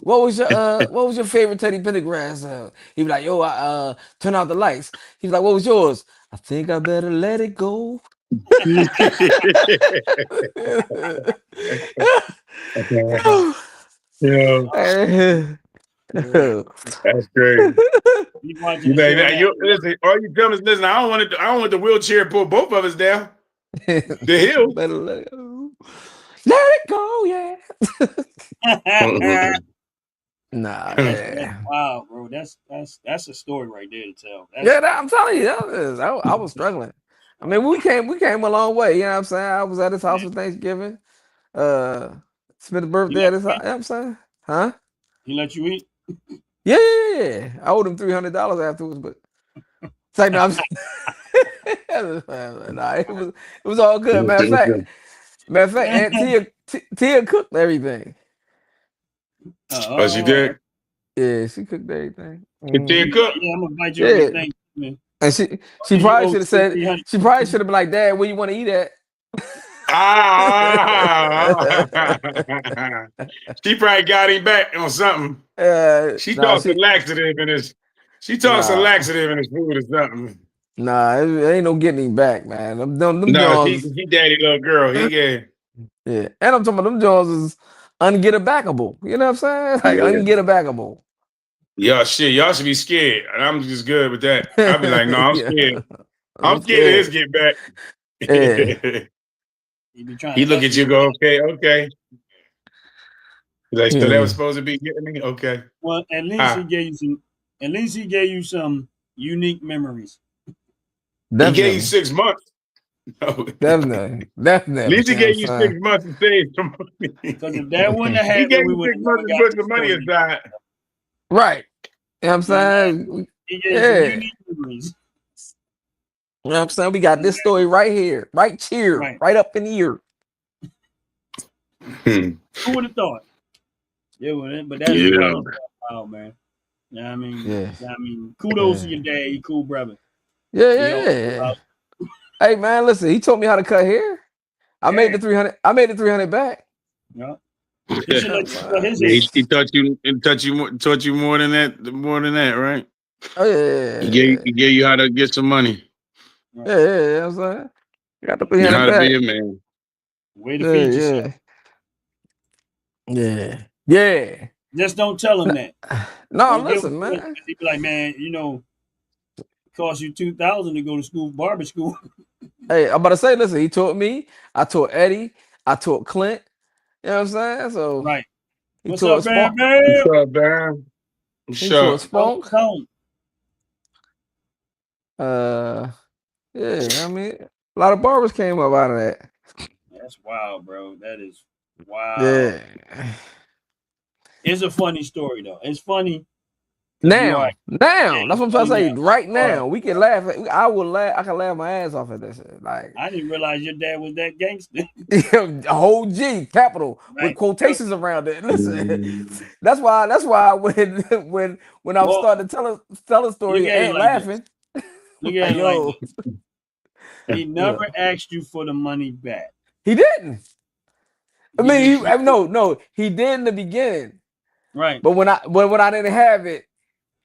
what was your favorite Teddy Pendergrass? He'd be like, yo, turn out the lights. He's like, what was yours? I think I better let it go. Yeah. That's crazy. Listen, all you dummies, listen. I don't want the wheelchair to pull both of us down the hill. Better let it go. Let it go, yeah. Nah, man. Wow, bro, that's a story right there to tell. I'm telling you, I was struggling. I mean, we came a long way. You know what I'm saying? I was at his house for Thanksgiving. Spent his birthday at his house. You know what I'm saying? Huh? He let you eat? Yeah. I owed him $300 afterwards, but it's like, no, nah, it was all good. Matter of fact, Aunt Tia cooked everything. Oh, she did? Yeah, she cooked everything. Tia cook? Yeah, I'm gonna invite you to Thanksgiving. And she probably should have said, she probably should have been like, Dad, where you want to eat at? She probably got him back on something. She tossed a laxative in his. She tossed a laxative in his food or something. Nah, it ain't no getting him back, man. Them he daddy little girl. Yeah, and I'm talking about them Jones is ungettabackable. You know what I'm saying? Like ungettabackable. Y'all should be scared. I'm just good with that. I'll be like, no, I'm scared. I'm scared of his get back. Yeah. He look at you, go, okay. He's like, so that was supposed to be getting me? Okay. Well, at least he gave you some unique memories. Definitely. He gave you 6 months. No. Definitely. At least he gave you 6 months to save some money. Because if that wouldn't have happened, he gave you 6 months to put the money aside. Right. You know what I'm saying? He gave you unique memories. You know what I'm saying? We got this story right here, right here, right up in the ear. Who would have thought? Yeah, but that's wild, man. You know what I mean? Yeah. I mean, kudos to your dad. He cool brother. Yeah. Hey man, listen, he taught me how to cut hair. I made the 300. I made the 300 back. Yeah. He taught you more than that, right? Oh yeah. He gave you how to get some money. Yeah, I'm saying. Got the 300 you know how back. to be a man. Way to feed yourself. Yeah. Just don't tell him that. No, listen, man. He be like, man, it cost you $2,000 to go to school, barber school. Hey, I'm about to say, listen, he taught me. I taught Eddie. I taught Clint. You know what I'm saying? So Right. he What's taught up, Bam Spunk. Bam? What's up, man? What's He taught up? Spunk. Tone. Yeah, I mean, a lot of barbers came up out of that. That's wild, bro. That is wild. Yeah. It's a funny story though. It's funny. Now, Yeah, that's what I'm trying to say. now. Right now, we can laugh. I will laugh. I can laugh my ass off at this shit. Like I didn't realize your dad was that gangster. a whole G capital with Right. quotations around it. Listen, that's why when I was Well, starting to tell a story, look at it ain't like laughing. Look at Like, it like yo, this. He never asked you for the money back. he didn't. I He mean, just- no, he did in the beginning. right. But when I didn't have it,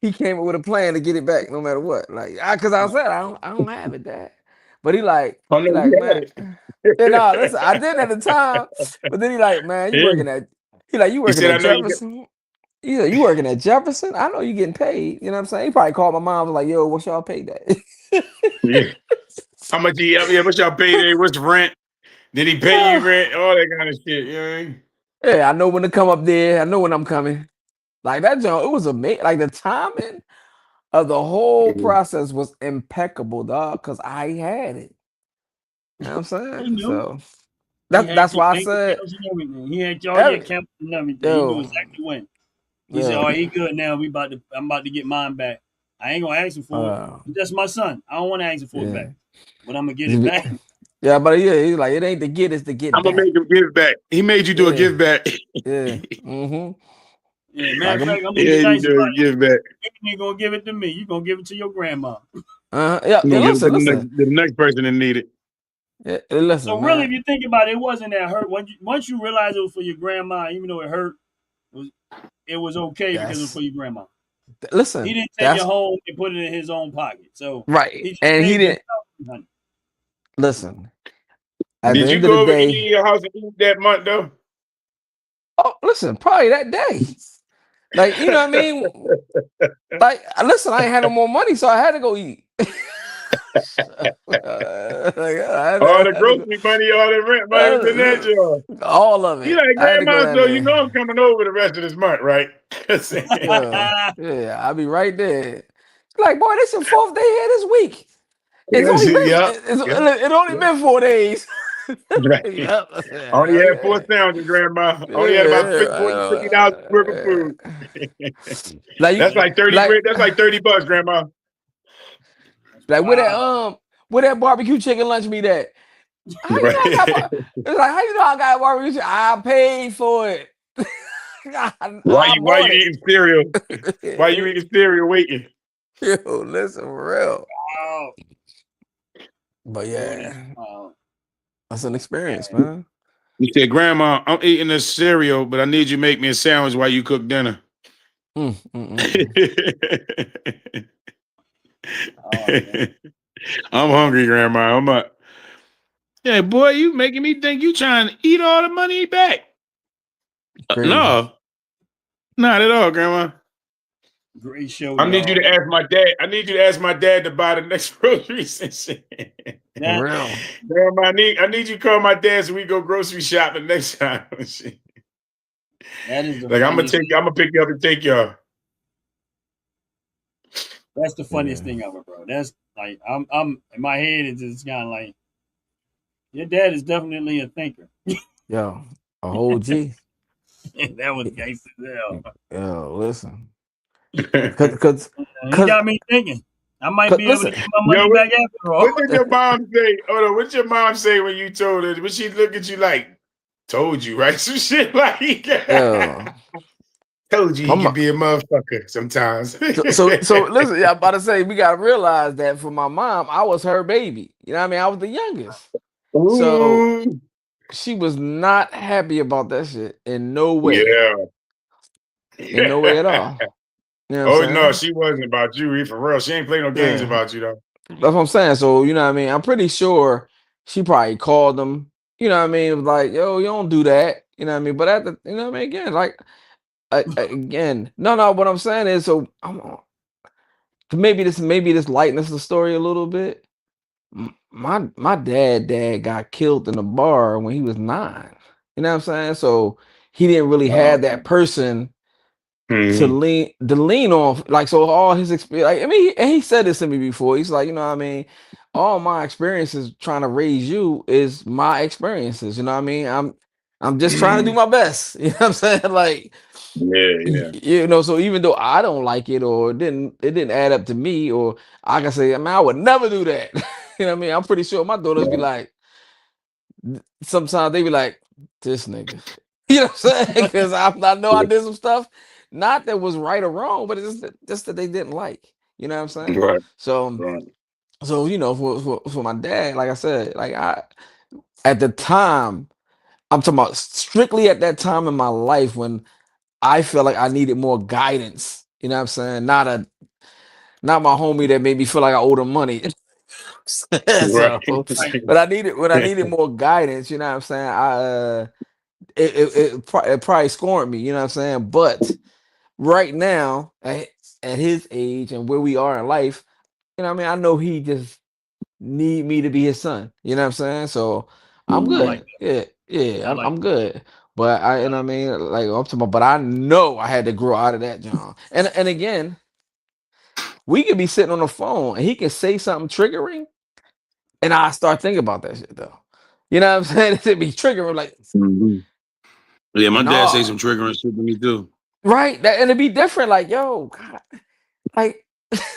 he came up with a plan to get it back no matter what. Like, because I said I don't have it, Dad. But he like man, yeah, no, listen, I didn't at the time. But then he like, man, you working at Jefferson. He said, you working at Jefferson? I know you getting paid. You know what I'm saying? He probably called my mom, was like, yo, what's y'all pay that? Yeah. How much what's y'all pay? What's rent? Did he pay you rent? All that kind of shit. You know what I mean? Yeah, I know when to come up there. I know when I'm coming. Like that, Joe, it was amazing. Like the timing of the whole process was impeccable, dog, because I had it. You know what I'm He saying? knew. So He had that's your why I bank said, accounts and everything. He had all your accounts and everything. He knew yo, exactly when. He said, "Oh, he good now. I'm about to get mine back. I ain't gonna ask him for it. That's my son. I don't want to ask him for it back, but I'm gonna get it back." Yeah, but yeah, he's like, it ain't to get, it's to get I'm back. gonna make him give back. He made you do a give back. Yeah. Mm-hmm. Yeah, matter of fact, I'm gonna Yeah, be nice you do about a give back. it. You ain't gonna give it to me. You gonna give it to your grandma. Yeah, listen. The next person that need it. Yeah, listen, So really, if you think about it, it wasn't that hurt. Once you realize it was for your grandma, even though it hurt, it was okay because it was for your grandma. Listen, He didn't take it home and put it in his own pocket. So right, and he didn't. Money. Listen, at Did the you end of go the over day, to your house and eat that month though? oh, listen, probably that day. Like, you know what I mean? Like, listen, I ain't had no more money, so I had to go eat. All the grocery money, all the rent money was in that job. All of it. You like, grandma, so you know I'm coming over the rest of this month, right? Yeah, I'll be right there. Like, boy, this is 4th day here this week. It only been 4 days. Right. Only had 4 sandwiches, grandma. Only had about $50 worth of food. That's like 30. That's like $30, grandma. Like where that barbecue chicken lunch meat at? How you know I got? It's like, how you know I got barbecue chicken? I paid for it. Why you eating cereal? Why you eating cereal waiting? Yo, listen, for real. Wow. But yeah, that's an experience, man. You said, grandma, I'm eating this cereal, but I need you to make me a sandwich while you cook dinner. I'm hungry, grandma. I'm up. Yeah, boy, you making me think you trying to eat all the money back. No, not at all, grandma. Great show. I need you to ask my dad. I need you to ask my dad to buy the next groceries and shit. For real. Grandma, I need you to call my dad so we go grocery shopping next time. That is like I'm gonna pick you up and take y'all. That's the funniest thing ever, bro. That's like I'm in my head. It's just kind of like your dad is definitely a thinker. Yo, a whole G. That was gangster as hell. Yo, listen. Cause you got me thinking. I might be able to get my money back after all. What did your mom say? Hold on, what did your mom say when you told her? Would she look at you like, told you, right? Some shit like, told you could be a motherfucker sometimes. so listen, I'm about to say, we gotta realize that for my mom, I was her baby. You know what I mean? I was the youngest. Ooh. So she was not happy about that shit in no way. Yeah. In no way at all. You know what I'm no, she wasn't about you. For real. She ain't playing no games about you, though. That's what I'm saying. So, you know what I mean? I'm pretty sure she probably called them. You know what I mean? It was like, yo, you don't do that. You know what I mean? But at the, you know what I mean? Again, like, again, no. What I'm saying is, so maybe this lightens the story a little bit. my dad got killed in a bar when he was 9. You know what I'm saying? So he didn't really have that person to Mhm. lean on. Like, so all his experience, like, I mean, he said this to me before. He's like, you know what I mean, all my experiences trying to raise you is my experiences. You know what I mean? I'm just trying to do my best. You know what I'm saying? Like, Yeah, yeah. you know, so even though I don't like it, or it didn't add up to me, or I can say, man, I would never do that. You know what I mean? I'm pretty sure my daughters be Right. like, sometimes they be like, this nigga. You know what I'm saying? Because I know I did some stuff, not that was right or wrong, but it's just that they didn't like. You know what I'm saying? Right, So right. you know, for my dad, like I said, like I at the time, I'm talking about strictly at that time in my life when I felt like I needed more guidance. You know what I'm saying? Not my homie that made me feel like I owed him money. Right. So, but I needed more guidance. You know what I'm saying? It probably scorned me. You know what I'm saying? But right now, at his age and where we are in life, you know what I mean? I know he just need me to be his son. You know what I'm saying? So I'm I Mhm. like good. Yeah, that. yeah, I I'm like I'm good. But I, you know what I mean? Like I'm talking about, but I know I had to grow out of that, John. And again, we could be sitting on the phone and he can say something triggering, and I start thinking about that shit though. You know what I'm saying? It'd be triggering, like, Mhm. Yeah, my dad say no, some triggering shit to me too. right? That, and it'd be different. Like, yo, God, like,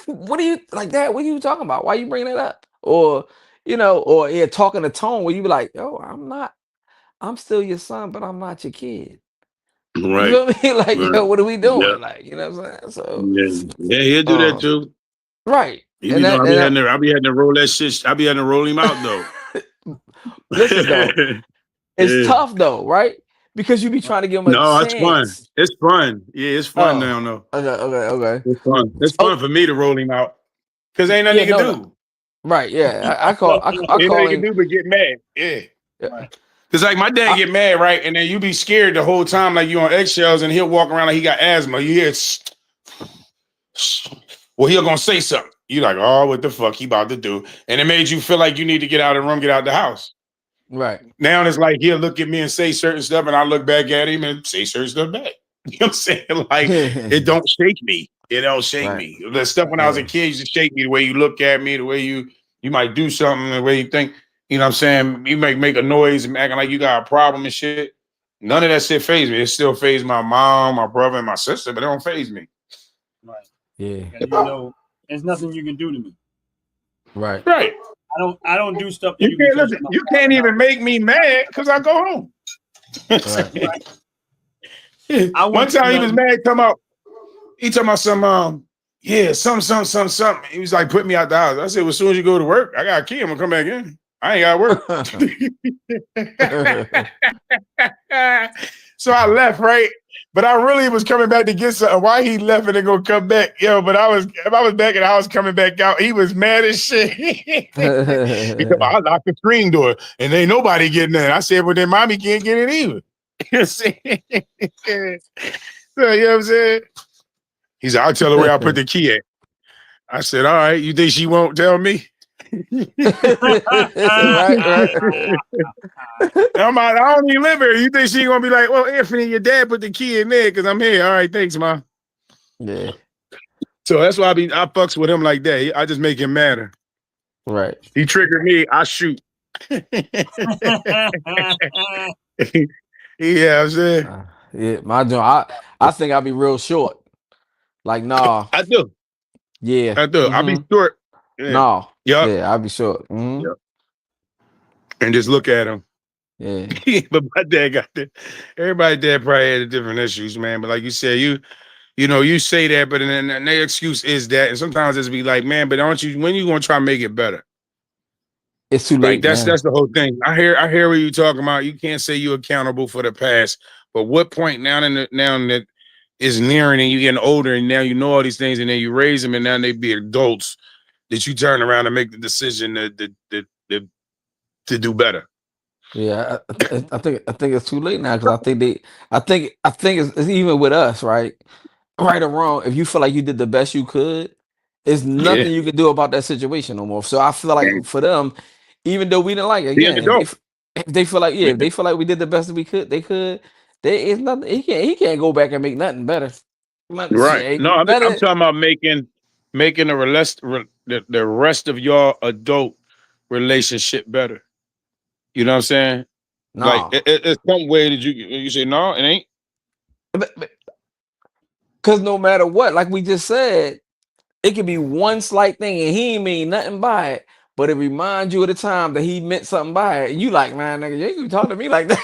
what are you like that? What are you talking about? Why you bringing it up? Or, you know, or yeah, talking a tone where you be like, yo, I'm still your son, but I'm not your kid. You Right, feel me? Like, right. yo, what are we Yeah, doing? Like, you know what I'm saying? So, yeah, yeah. He'll do that um, too. right. He And be doing. that, and I be having to roll that shit. I be having to roll him out though. listen though, it's Yeah. tough though, right? Because you be trying to give them a No, it's fun. chance. It's fun. Yeah, it's fun Oh, now. No, okay. it's fun. It's Oh, fun for me to roll him out because ain't nothing yeah, he can no, no. do. Right, yeah. I Ain't nothing call he can him. do but get mad. Yeah. Yeah, Right. Cause like my dad I, get mad, right? And then you be scared the whole time, like you on eggshells, and he'll walk around like he got asthma. You hear well, he'll gonna say something. You like, oh, what the fuck he about to do? And it made you feel like you need to get out of the room, get out the house. right. Now it's like he'll look at me and say certain stuff, and I look back at him and say certain stuff back. You know what I'm saying? Like it don't shake me. It don't shake Right. me. The stuff when I was a Yeah. kid used to shake me. The way you look at me, the way you might do something, the way you think. You know what I'm saying? You make a noise and acting like you got a problem and shit. None of that shit phase me. It still phase my mom, my brother, and my sister, but it don't phase me. Right. Yeah. Because you know, there's nothing you can do to me. Right. Right. I don't do stuff to You you can't because listen. you're my You can't father. even make me mad because I go home. Right. I One want you time he was to. mad, he talking about some yeah, something. He was like, put me out the house. I said, well, as soon as you go to work, I got a key, I'm gonna come back in. I ain't gotta work. So I left, right? But I really was coming back to get something. Why he left and then gonna come back? Yo, but if I was back in the house coming back out, he was mad as shit. He said, I locked the screen door and ain't nobody getting in. I said, well, then mommy can't get in either. So, you know what I'm saying? He said, I'll tell her where I put the key at. I said, all right, you think she won't tell me? Right. I don't even live here. You think she gonna be like, well, Anthony, your dad put the key in there because I'm here. All right, thanks, Mom. Yeah. So that's why I fucks with him like that. I just make him madder. Right. He triggered me, I shoot. Yeah, I'm saying. Yeah, my joint. I think I'll be real short. Like, nah. I do. Yeah. I do. I'll be short. Yeah. No. Yup. Yeah, I'll be short. Yep. And just look at him. Yeah. But my dad got that. Everybody's dad probably had different issues, man. But like you said, you know, you say that, but then their excuse is that. And sometimes it's be like, man, but aren't you when you gonna try to make it better? It's too Like late, that's man. the whole thing. I hear what you talking about. You can't say you're accountable for the past, but what point now that is nearing and you getting older and now you know all these things and then you raise them and now they be adults that you turn around and make the decision to do better. Yeah, I think it's too late now because I think it's even with us, right? Right or wrong, if you feel like you did the best you could, It's nothing you can do about that situation no more. So I feel like for them, even though we didn't like it, again, if they feel like if they feel like we did the best that we could, there is nothing. He can't go back and make nothing better. Right. No, I'm talking about making the rest of your adult relationship better. You know what I'm saying? No. Like it's some way that you say no, it ain't. Because no matter what, like we just said, it could be one slight thing and he ain't mean nothing by it, but it reminds you of the time that he meant something by it. And you like, man, nigga, you ain't gonna talk to me like that.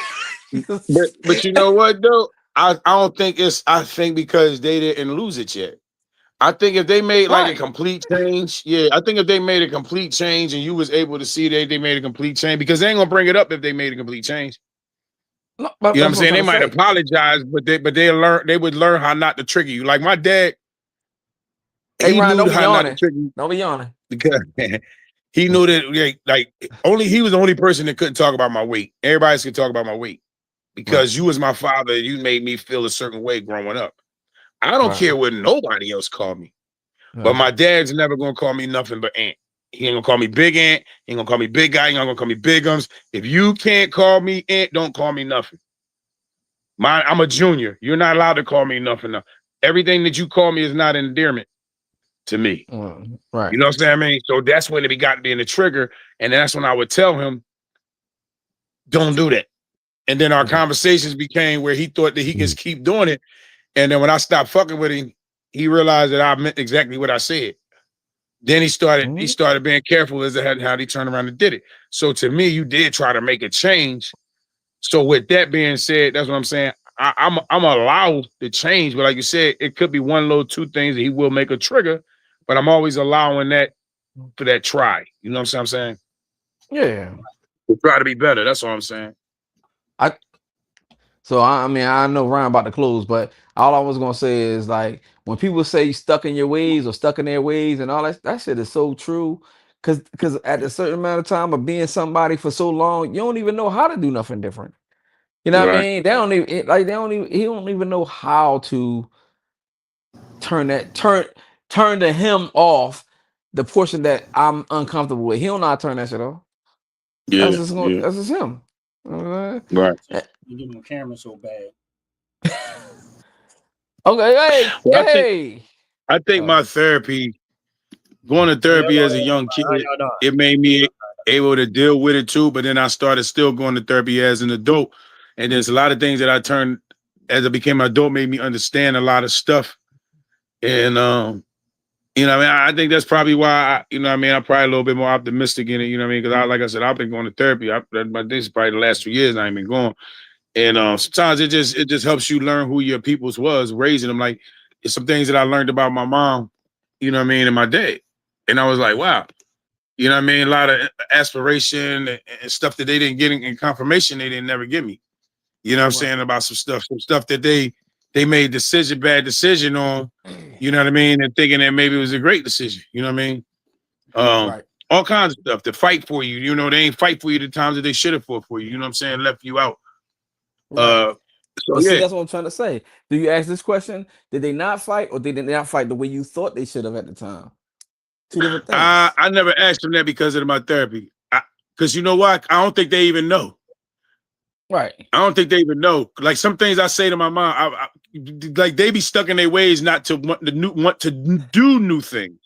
but you know what though? I don't think I think because they didn't lose it yet. I think if they made like a complete change, I think if they made a complete change and you was able to see they made a complete change, because they ain't gonna bring it up if they made a complete change. No, you know what I'm saying? They might apologize, but they would learn how not to trigger you. Like my dad, he knew how not to trigger you. Don't be yawning. Because he knew that he was the only person that couldn't talk about my weight. Everybody else could talk about my weight. Because you was my father, you made me feel a certain way growing up. I don't care what nobody else called me. But my dad's never gonna call me nothing but Ant. He ain't gonna call me Big Ant. He ain't gonna call me Big Guy. He ain't gonna call me Bigums. If you can't call me Ant, don't call me nothing. I'm a junior. You're not allowed to call me nothing. Everything that you call me is not endearment to me. Right. You know what I'm saying? So that's when it got being the trigger. And that's when I would tell him, don't do that. And then our conversations became where he thought that he could just keep doing it. And then when I stopped fucking with him, he realized that I meant exactly what I said. Then he started being careful as to how he turned around and did it. So to me, you did try to make a change. So with that being said, that's what I'm saying. I'm allowed to change, but like you said, it could be one little two things that he will make a trigger, but I'm always allowing that for that try. You know what I'm saying? Yeah. To try to be better. That's all I'm saying. I mean, I know Ryan about to close, but all I was gonna say is like when people say you stuck in your ways or stuck in their ways and all that shit is so true. Cause at a certain amount of time of being somebody for so long, you don't even know how to do nothing different. You know what I mean? He don't even know how to turn to him off the portion that I'm uncomfortable with. He don't know how to turn that shit off. Yeah, that's just him. Right. You give him a camera so bad. Okay, hey. I think my therapy, going to therapy as a young kid, it made me able to deal with it too. But then I started still going to therapy as an adult. And there's a lot of things that I turned as I became an adult made me understand a lot of stuff. And you know what I mean? I think that's probably why I'm probably a little bit more optimistic in it, you know what I mean? Because like I said, I've been going to therapy. This is probably the last 2 years I ain't been going. And sometimes it just helps you learn who your peoples was, raising them. Like it's some things that I learned about my mom, you know what I mean, and my dad. And I was like, wow, you know what I mean? A lot of aspiration and stuff that they didn't get in confirmation, they didn't never give me. You know what I'm saying? About some stuff that they made bad decision on, you know what I mean? And thinking that maybe it was a great decision, you know what I mean? All kinds of stuff to fight for you. You know, they ain't fight for you the times that they should have fought for you. You know what I'm saying? Left you out. See, that's what I'm trying to say. Do you ask this question? Did they not fight, or did they not fight the way you thought they should have at the time? Two different things. I never asked them that because of my therapy. Because you know what? I don't think they even know. Right. I don't think they even know. Like some things I say to my mom, like they be stuck in their ways not to want to do new things.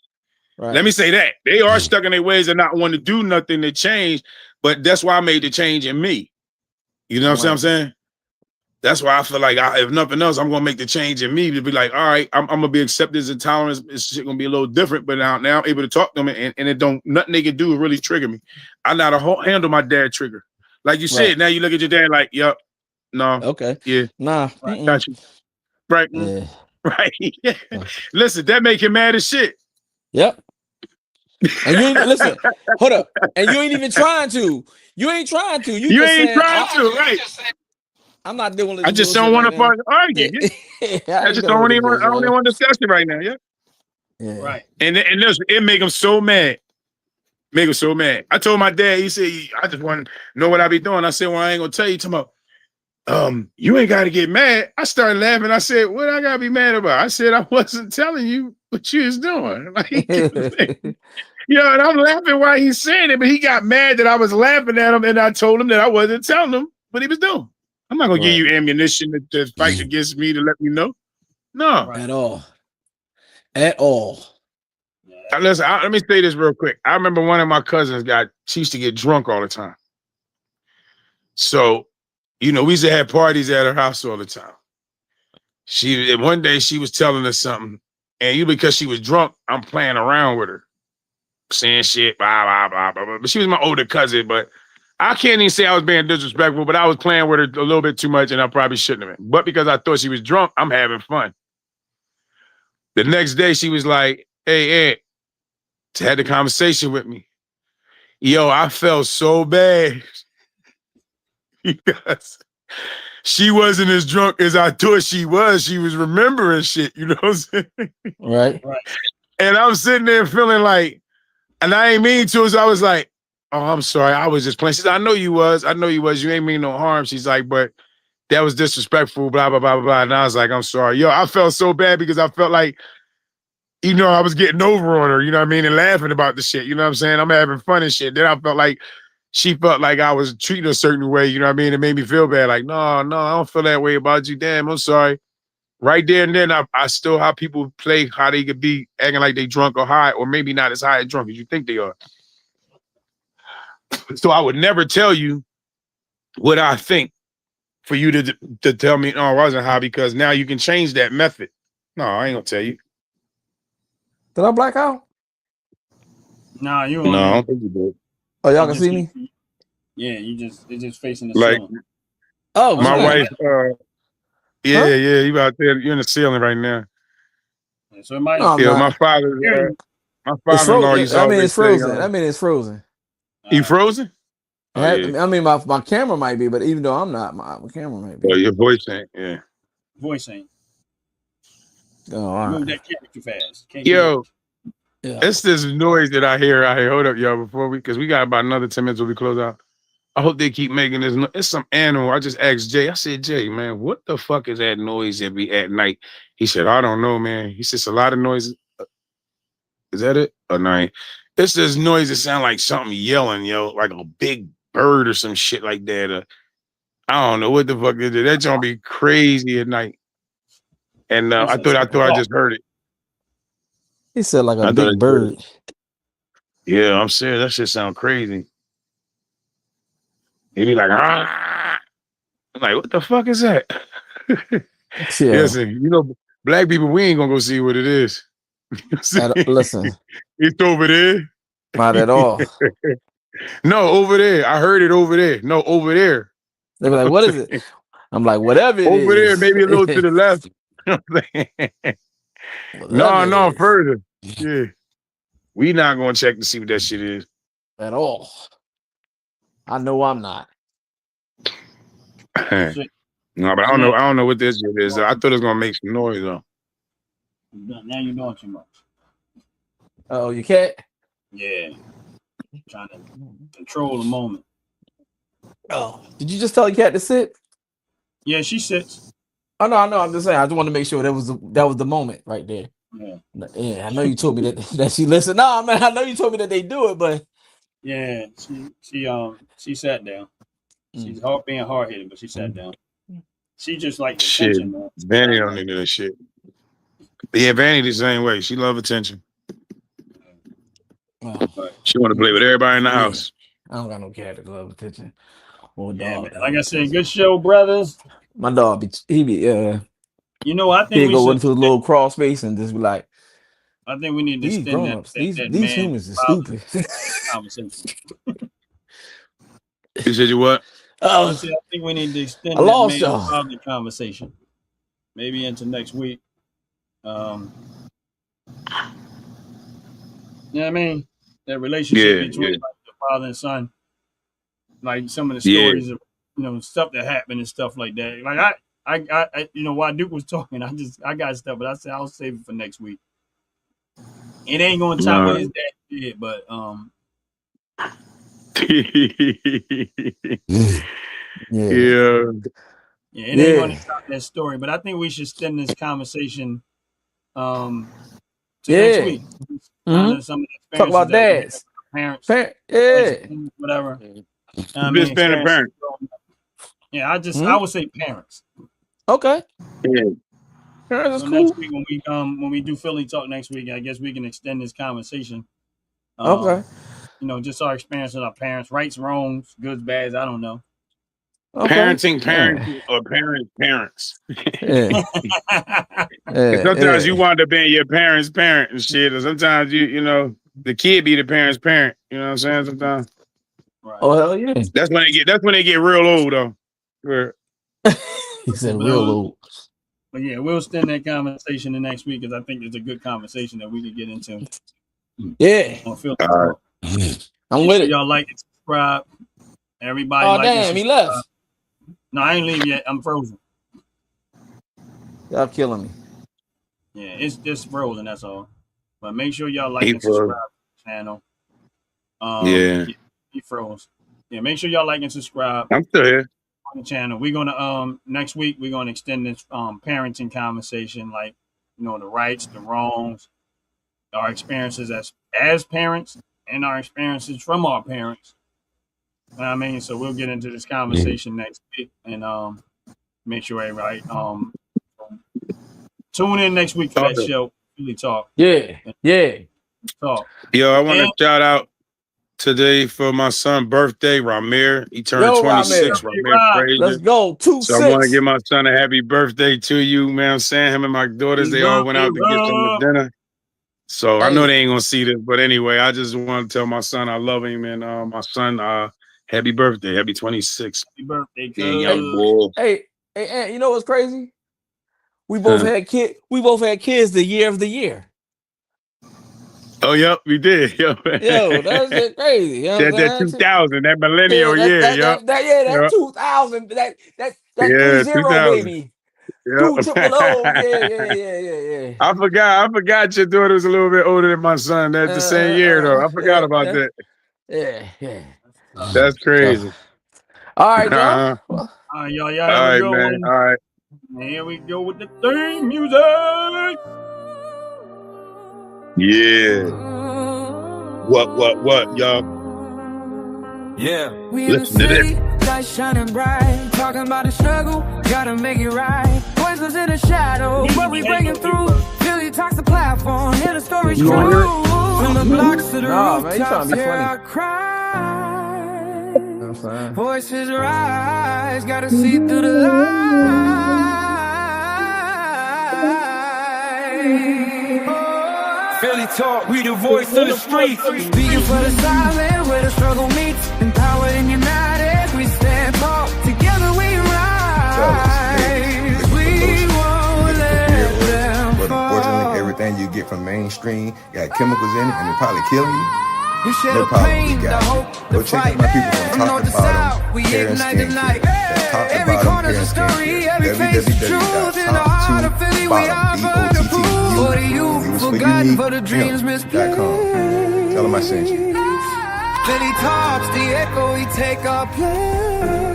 Right. Let me say that. They are stuck in their ways and not want to do nothing to change, but that's why I made the change in me. You know what I'm saying? That's why I feel like if nothing else, I'm gonna make the change in me to be like, all right, I'm gonna be accepted and tolerance. It's gonna be a little different, but now I'm able to talk to them and it don't nothing they can do really trigger me. I know how to handle my dad trigger. Like you said, now you look at your dad like, yep, no, okay, yeah, nah, got you, right, right. Listen, that make him mad as shit. Yep. And you ain't listen, hold up, and you ain't even trying to. You ain't trying to. You ain't trying to, right? I'm not doing this. I just don't want to argue. I just don't even want to discuss it right now. Yeah. Right. And it make him so mad. Make him so mad. I told my dad, he said, I just want to know what I be doing. I said, well, I ain't gonna tell you tomorrow. you ain't got to get mad. I started laughing. I said, what I got to be mad about? I said, I wasn't telling you what you was doing. Like, and I'm laughing while he's saying it, but he got mad that I was laughing at him, and I told him that I wasn't telling him what he was doing. I'm not going to give you ammunition to fight against me to let me know. No. At all. At all. Listen, let me say this real quick. I remember one of my cousins she used to get drunk all the time. So, we used to have parties at her house all the time. One day she was telling us something, and because she was drunk, I'm playing around with her, saying shit, blah, blah, blah, blah, blah. But she was my older cousin, but I can't even say I was being disrespectful, but I was playing with her a little bit too much, and I probably shouldn't have been. But because I thought she was drunk, I'm having fun. The next day, she was like, hey, Ed, had the conversation with me. Yo, I felt so bad because she wasn't as drunk as I thought she was. She was remembering shit, you know what I'm saying? Right. And I'm sitting there feeling like, and I ain't mean to, so I was like, oh, I'm sorry. I was just playing. She said, I know you was. You ain't mean no harm. She's like, but that was disrespectful, blah, blah, blah, blah, blah. And I was like, I'm sorry. Yo, I felt so bad because I felt like, I was getting over on her, you know what I mean? And laughing about the shit, you know what I'm saying? I'm having fun and shit. Then I felt like she felt like I was treating her a certain way, you know what I mean? It made me feel bad. Like, no, I don't feel that way about you. Damn, I'm sorry. Right there and then, I still how people play, how they could be acting like they drunk or high, or maybe not as high and drunk as you think they are. So I would never tell you what I think for you to tell me, no, I wasn't high, because now you can change that method. No, I ain't gonna tell you. Did I black out? Nah, you No, I don't think you did. Oh, y'all can see me? Yeah, it's just facing the Like, ceiling. Oh, my wife, Huh? you out there, you're in the ceiling right now. So it might. No, I'm Yeah, not. my It's father-in-law used to frozen. always It's say, frozen. It's frozen. you frozen? Oh, yeah. I mean, my camera might be, but even though I'm not, my camera might be. Oh, your voice ain't, yeah. Voice ain't. Oh, all right. Move that camera too fast. Can't Yo, Yeah. it's this noise that I hear. Hold up, y'all, because we got about another 10 minutes when we close out. I hope they keep making this. It's some animal. I just asked Jay. I said, Jay, man, what the fuck is that noise that be at night? He said, I don't know, man. He said, it's a lot of noise. Is that it? Oh, no. It's this noise that sounds like something yelling, yo, like a big bird or some shit like that. I don't know what the fuck is it. That gonna be crazy at night. And I thought I just heard it. He said like a big bird. Yeah, I'm serious. That shit sound crazy. He'd be like, ah. I'm like, what the fuck is that? Yeah. Listen, black people, we ain't gonna go see what it is. Listen, it's over there. Not at all. No, over there. I heard it over there. No, over there. They be like, what is it? I'm like, whatever it over is. there, maybe a little to the left. No, further. Yeah. We not gonna check to see what that shit is. At all. I know I'm not. No, but I don't know what this shit is. I thought it was gonna make some noise though. Now you're doing too much. Oh, you can't? Yeah. Trying to control the moment. Oh, did you just tell your cat to sit? Yeah, she sits. Oh no, I'm just saying. I just want to make sure that was the moment right there. Yeah, I know you told me that she listened. No, man, I know you told me that they do it, but yeah, she sat down. She's being hard headed, but she sat down. She just like attention, man. Vanny don't need that shit. Yeah, Vanny the same way. She love attention. She want to play with everybody in the house. I don't got no cat that love attention. Or dog. Like I said, good show, brothers. My dog he be you know, I think he go into a little crawl space and just be like, I think we need to extend these humans are stupid. Conversation. You said you what? I think we need to extend that conversation. Maybe into next week. You know what I mean? That relationship between like, the father and son. Like some of the stories of stuff that happened and stuff like that. Like I while Duke was talking, I got stuff, but I said I'll save it for next week. It ain't gonna top what his dad did, but yeah. Yeah, it ain't going to stop that story. But I think we should extend this conversation to next week. Mhm. Some of the Talk about experiences dads. that parents, whatever. I Just being a parent. Yeah, I would say parents. Okay. Yeah. Parents is So cool. next week when we do Philly Talk next week, I guess we can extend this conversation. Okay. Just our experience with our parents, rights, wrongs, goods, bads. I don't know. Okay. Parenting, or parents. Yeah. Sometimes you wind up being your parents' parent and shit, or sometimes you know the kid be the parent's parent. You know what I'm saying? Sometimes. Right. Oh hell yeah. That's when they get real old though. Where He said real old. But yeah, we'll extend that conversation the next week because I think it's a good conversation that we could get into. Yeah. On Philly All Talk. I'm with it. Y'all like and subscribe. Everybody. Oh like and damn, he subscribe. left. No, I ain't leaving yet. I'm frozen. Y'all killing me. Yeah, it's just frozen. That's all. But make sure y'all like He and subscribe to the channel. Yeah. He froze. Yeah, make sure y'all like and subscribe I'm still here. on the channel. We're gonna next week we're gonna extend this parenting conversation, like the rights, the wrongs, our experiences as parents, and our experiences from our parents. You know what I mean? So we'll get into this conversation next week and make sure everybody tune in next week for that show. Philly Talk. Yeah. Talk. Yo, I want to shout out today for my son's birthday, Ramir. He turned 26. Ramir Frazier. Let's go. 2-6. So I want to give my son a happy birthday to you, man. I'm saying him and my daughters, they all went out to get some dinner. So I know they ain't gonna see this, but anyway, I just want to tell my son I love him, and my son, happy birthday, happy 26. Happy birthday, Yeah, young boy. Hey, Ant, you know what's crazy? We both had kids the year of the year. Oh, yep, we did. Yo, that's just crazy. You know that 2000, that millennial year. That 2000. That 30, 2000. baby. Yep. 200. Yeah. I forgot your daughter was a little bit older than my son. That's the same year, though. I forgot about that. Yeah. That's crazy. All right, y'all. All right, y'all. All right, man. All right. Here we go with the theme music. Yeah. What, y'all? Yeah. Listen to this. Lights shining bright, talking about the struggle, gotta make it right. Voices in the shadow, but we breaking through. Philly Talks the platform, hear the stories true. From the blocks to the rooftops, hear our cry. Voices rise, gotta see through the light. Philly Talk, we the voice of the streets. Speaking for the silent, where the struggle meets. Empowered and united, we stand tall. Together we rise. We won't let them But fall. unfortunately, everything you get from mainstream got chemicals in it, and it probably killing you. We share No the problem, pain, we the got hope, you. the Go check out fight. my people From from north Top to to Bottom south, we Hair and ignite the Skin night. Care. That's Top to Every Bottom corner's Hair a and Skin story, Care. every face is truth. In the heart of Philly, we are for the proof. For the youth, forgotten, for the dreams misplaced. Tell them I sent you. Philly Talks, the echo, we take our place.